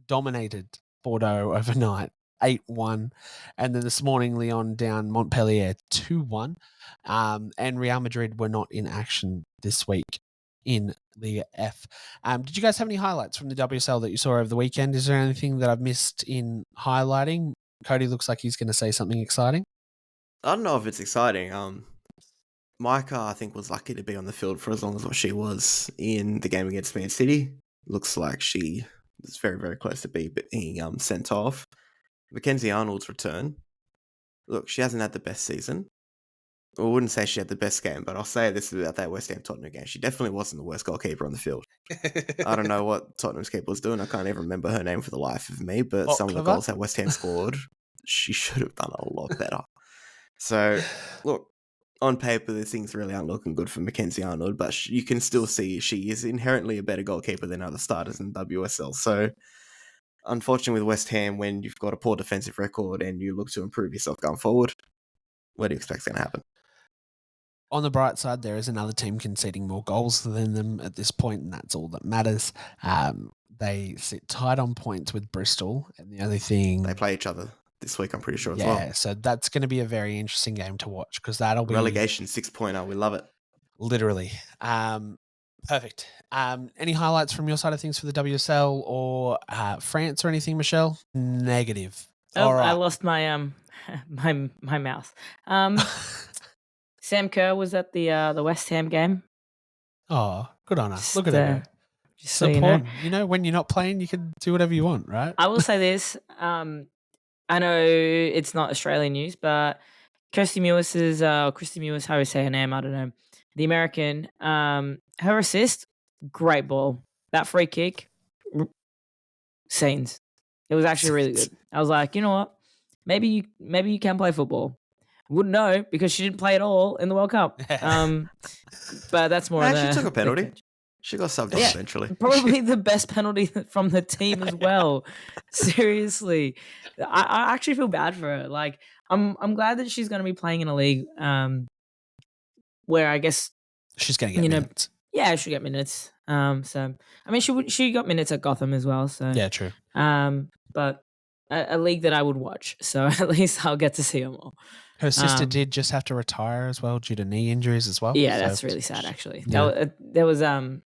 dominated Bordeaux overnight, 8-1. And then this morning, Lyon down Montpellier 2-1. And Real Madrid were not in action this week in Liga F. Did you guys have any highlights from the WSL that you saw over the weekend? Is there anything that I've missed in highlighting? Cody looks like he's going to say something exciting. I don't know if it's exciting. Micah, I think, was lucky to be on the field for as long as what she was in the game against Man City. Looks like she was very, very close to being sent off. Mackenzie Arnold's return. Look, she hasn't had the best season. I wouldn't say she had the best game, but I'll say this about that West Ham Tottenham game. She definitely wasn't the worst goalkeeper on the field. I don't know what Tottenham's keeper was doing. I can't even remember her name for the life of me, but some of the goals that West Ham scored, she should have done a lot better. So, look, on paper, these things really aren't looking good for Mackenzie Arnold, but you can still see she is inherently a better goalkeeper than other starters in WSL. So, unfortunately with West Ham, when you've got a poor defensive record and you look to improve yourself going forward, what do you expect is going to happen? On the bright side, there is another team conceding more goals than them at this point, and that's all that matters. They sit tight on points with Bristol, and the only thing... They play each other this week, I'm pretty sure, as well. Yeah, so that's going to be a very interesting game to watch, because that'll be... Relegation 6.0, we love it. Literally. Perfect. Any highlights from your side of things for the WSL or France or anything, Michelle? Negative. Oh, all right. I lost my my mouse. Sam Kerr was at the West Ham game. Oh, good on her. Look at her. Just so support. You know, when you're not playing, you can do whatever you want, right? I will say this. I know it's not Australian news, but Christy Mewis, how we say her name, I don't know. The American, her assist, great ball. That free kick, scenes. It was actually really good. I was like, you know what? Maybe you can play football. Wouldn't know because she didn't play at all in the World Cup. But that's more. She took a penalty. She got subbed off eventually. Probably the best penalty from the team as well. Seriously, I actually feel bad for her. Like, I'm glad that she's going to be playing in a league where I guess she's going to get minutes. Yeah, she'll get minutes. So I mean, she got minutes at Gotham as well. So yeah, true. But a league that I would watch. So at least I'll get to see her more. Her sister did just have to retire as well due to knee injuries as well. Yeah, that's really sad, actually. Yeah. There was a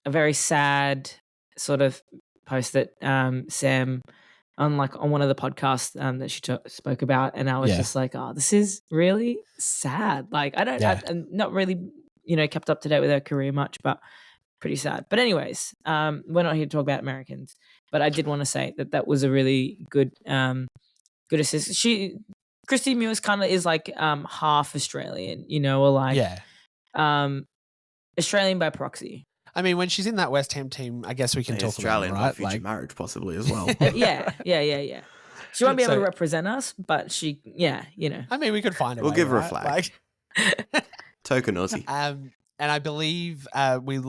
very sad sort of post that Sam on one of the podcasts that she spoke about, and I was just like, oh, this is really sad. Like, I'm not really kept up to date with her career much, but pretty sad. But anyways, we're not here to talk about Americans, but I did want to say that was a really good assist. Christy Mewis kind of is like half Australian, or like Australian by proxy. I mean, when she's in that West Ham team, I guess we can talk Australian about it, right? By future marriage possibly as well. Yeah. She won't be able to represent us, but I mean, we could find her. We'll give her a flag. Token Aussie. And I believe we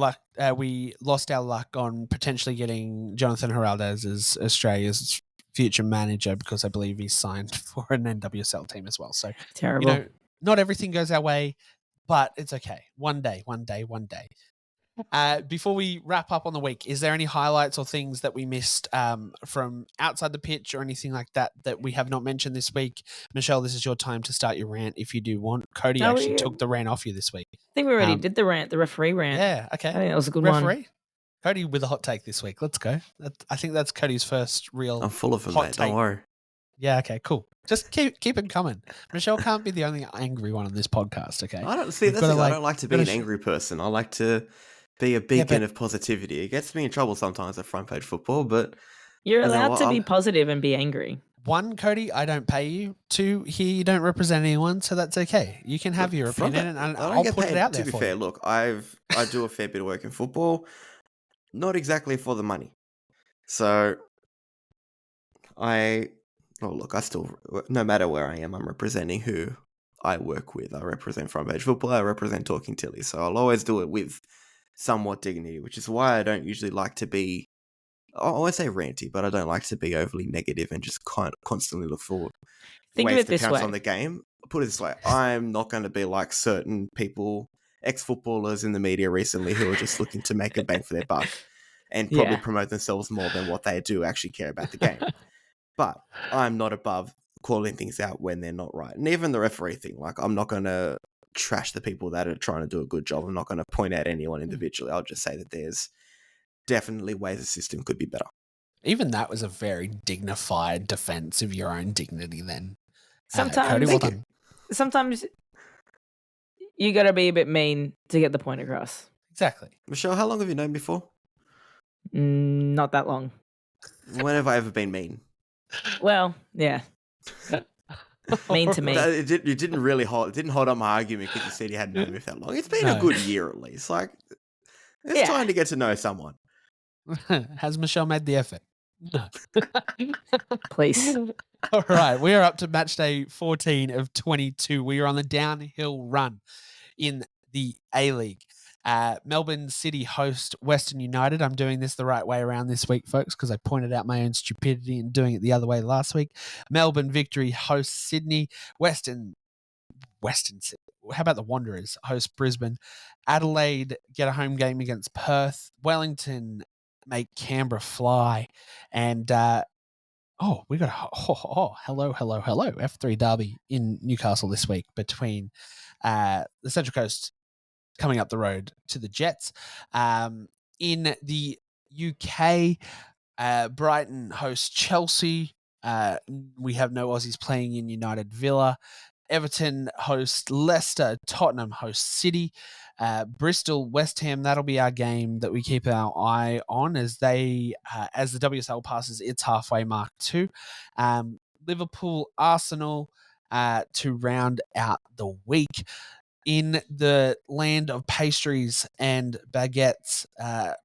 lost our luck on potentially getting Jonathan Heraldez as Australia's future manager because I believe he's signed for an NWSL team as well. So, Terrible. not everything goes our way, but it's okay. One day. Before we wrap up on the week, is there any highlights or things that we missed from outside the pitch or anything like that we have not mentioned this week? Michelle, this is your time to start your rant if you do want. Cody actually took the rant off you this week. I think we already did the referee rant. Yeah, okay. I think that was a good referee. one. Cody with a hot take this week. Let's go. I think that's Cody's first real I'm full of them, hot mate. take. Don't worry. Yeah, okay, cool. Just keep it coming. Michelle can't be the only angry one on this podcast, okay? I don't see. That's the thing. I don't like to be an angry person. I like to be a beacon of positivity. It gets me in trouble sometimes at front page football, but you're allowed to be positive and be angry. One, Cody, I don't pay you. Two, here you don't represent anyone, so that's okay. You can have your opinion, and I'll put it out there. To be fair, look, I do a fair bit of work in football, not exactly for the money. So I still, no matter where I am, I'm representing who I work with. I represent front page football. I represent Talking Tilly. So I'll always do it with somewhat dignity, which is why I don't usually like to be, I always say ranty, but I don't like to be overly negative and just constantly look forward. Think of it this way. On the game. Put it this way. I'm not going to be like certain people, ex-footballers in the media recently who are just looking to make a bang for their buck and probably promote themselves more than what they do actually care about the game. But I'm not above calling things out when they're not right. And even the referee thing, like I'm not going to trash the people that are trying to do a good job. I'm not going to point out anyone individually. I'll just say that there's definitely ways the system could be better. Even that was a very dignified defense of your own dignity then. Sometimes, Cody, sometimes you got to be a bit mean to get the point across. Exactly. Michelle, how long have you known before? Not that long. When have I ever been mean? Well, yeah. Mean to me. It didn't hold up my argument because you said you hadn't known me for that long. It's been a good year at least. Like, it's time to get to know someone. Has Michelle made the effort? No. Please. All right. We are up to match day 14 of 22. We are on the downhill run in the A-League. Melbourne City host Western United. I'm doing this the right way around this week, folks, because I pointed out my own stupidity in doing it the other way last week. Melbourne Victory hosts Sydney. Western Sydney. How about the Wanderers host Brisbane? Adelaide get a home game against Perth. Wellington make Canberra fly. And we got hello F3 derby in Newcastle this week between the Central Coast coming up the road to the Jets. In the UK, Brighton hosts Chelsea. We have no Aussies playing in United Villa. Everton hosts Leicester. Tottenham hosts City. Bristol, West Ham, that'll be our game that we keep our eye on as the WSL passes its halfway mark too. Liverpool, Arsenal to round out the week. In the land of pastries and baguettes,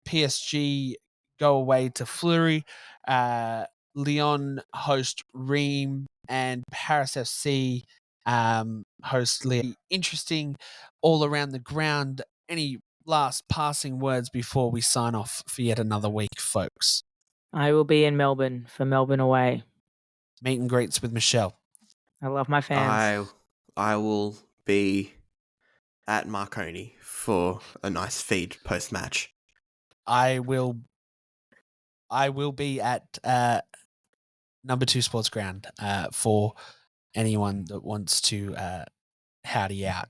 PSG go away to Fleury. Lyon host Reims and Paris FC host Lille. Interesting all around the ground. Any last passing words before we sign off for yet another week, folks? I will be in Melbourne for Melbourne away. Meet and greets with Michelle. I love my fans. I will be at Marconi for a nice feed post-match. I will be at number 2 Sports Ground for anyone that wants to howdy out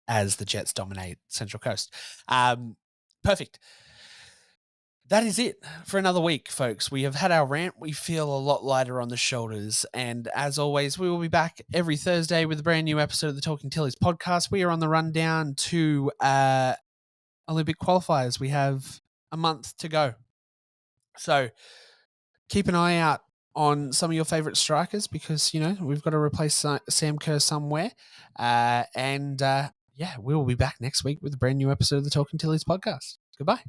as the Jets dominate Central Coast. Perfect. That is it for another week, folks. We have had our rant. We feel a lot lighter on the shoulders. And as always, we will be back every Thursday with a brand new episode of the Talking Tillies podcast. We are on the rundown to Olympic qualifiers. We have a month to go. So keep an eye out on some of your favorite strikers because, we've got to replace Sam Kerr somewhere. We will be back next week with a brand new episode of the Talking Tillies podcast. Goodbye.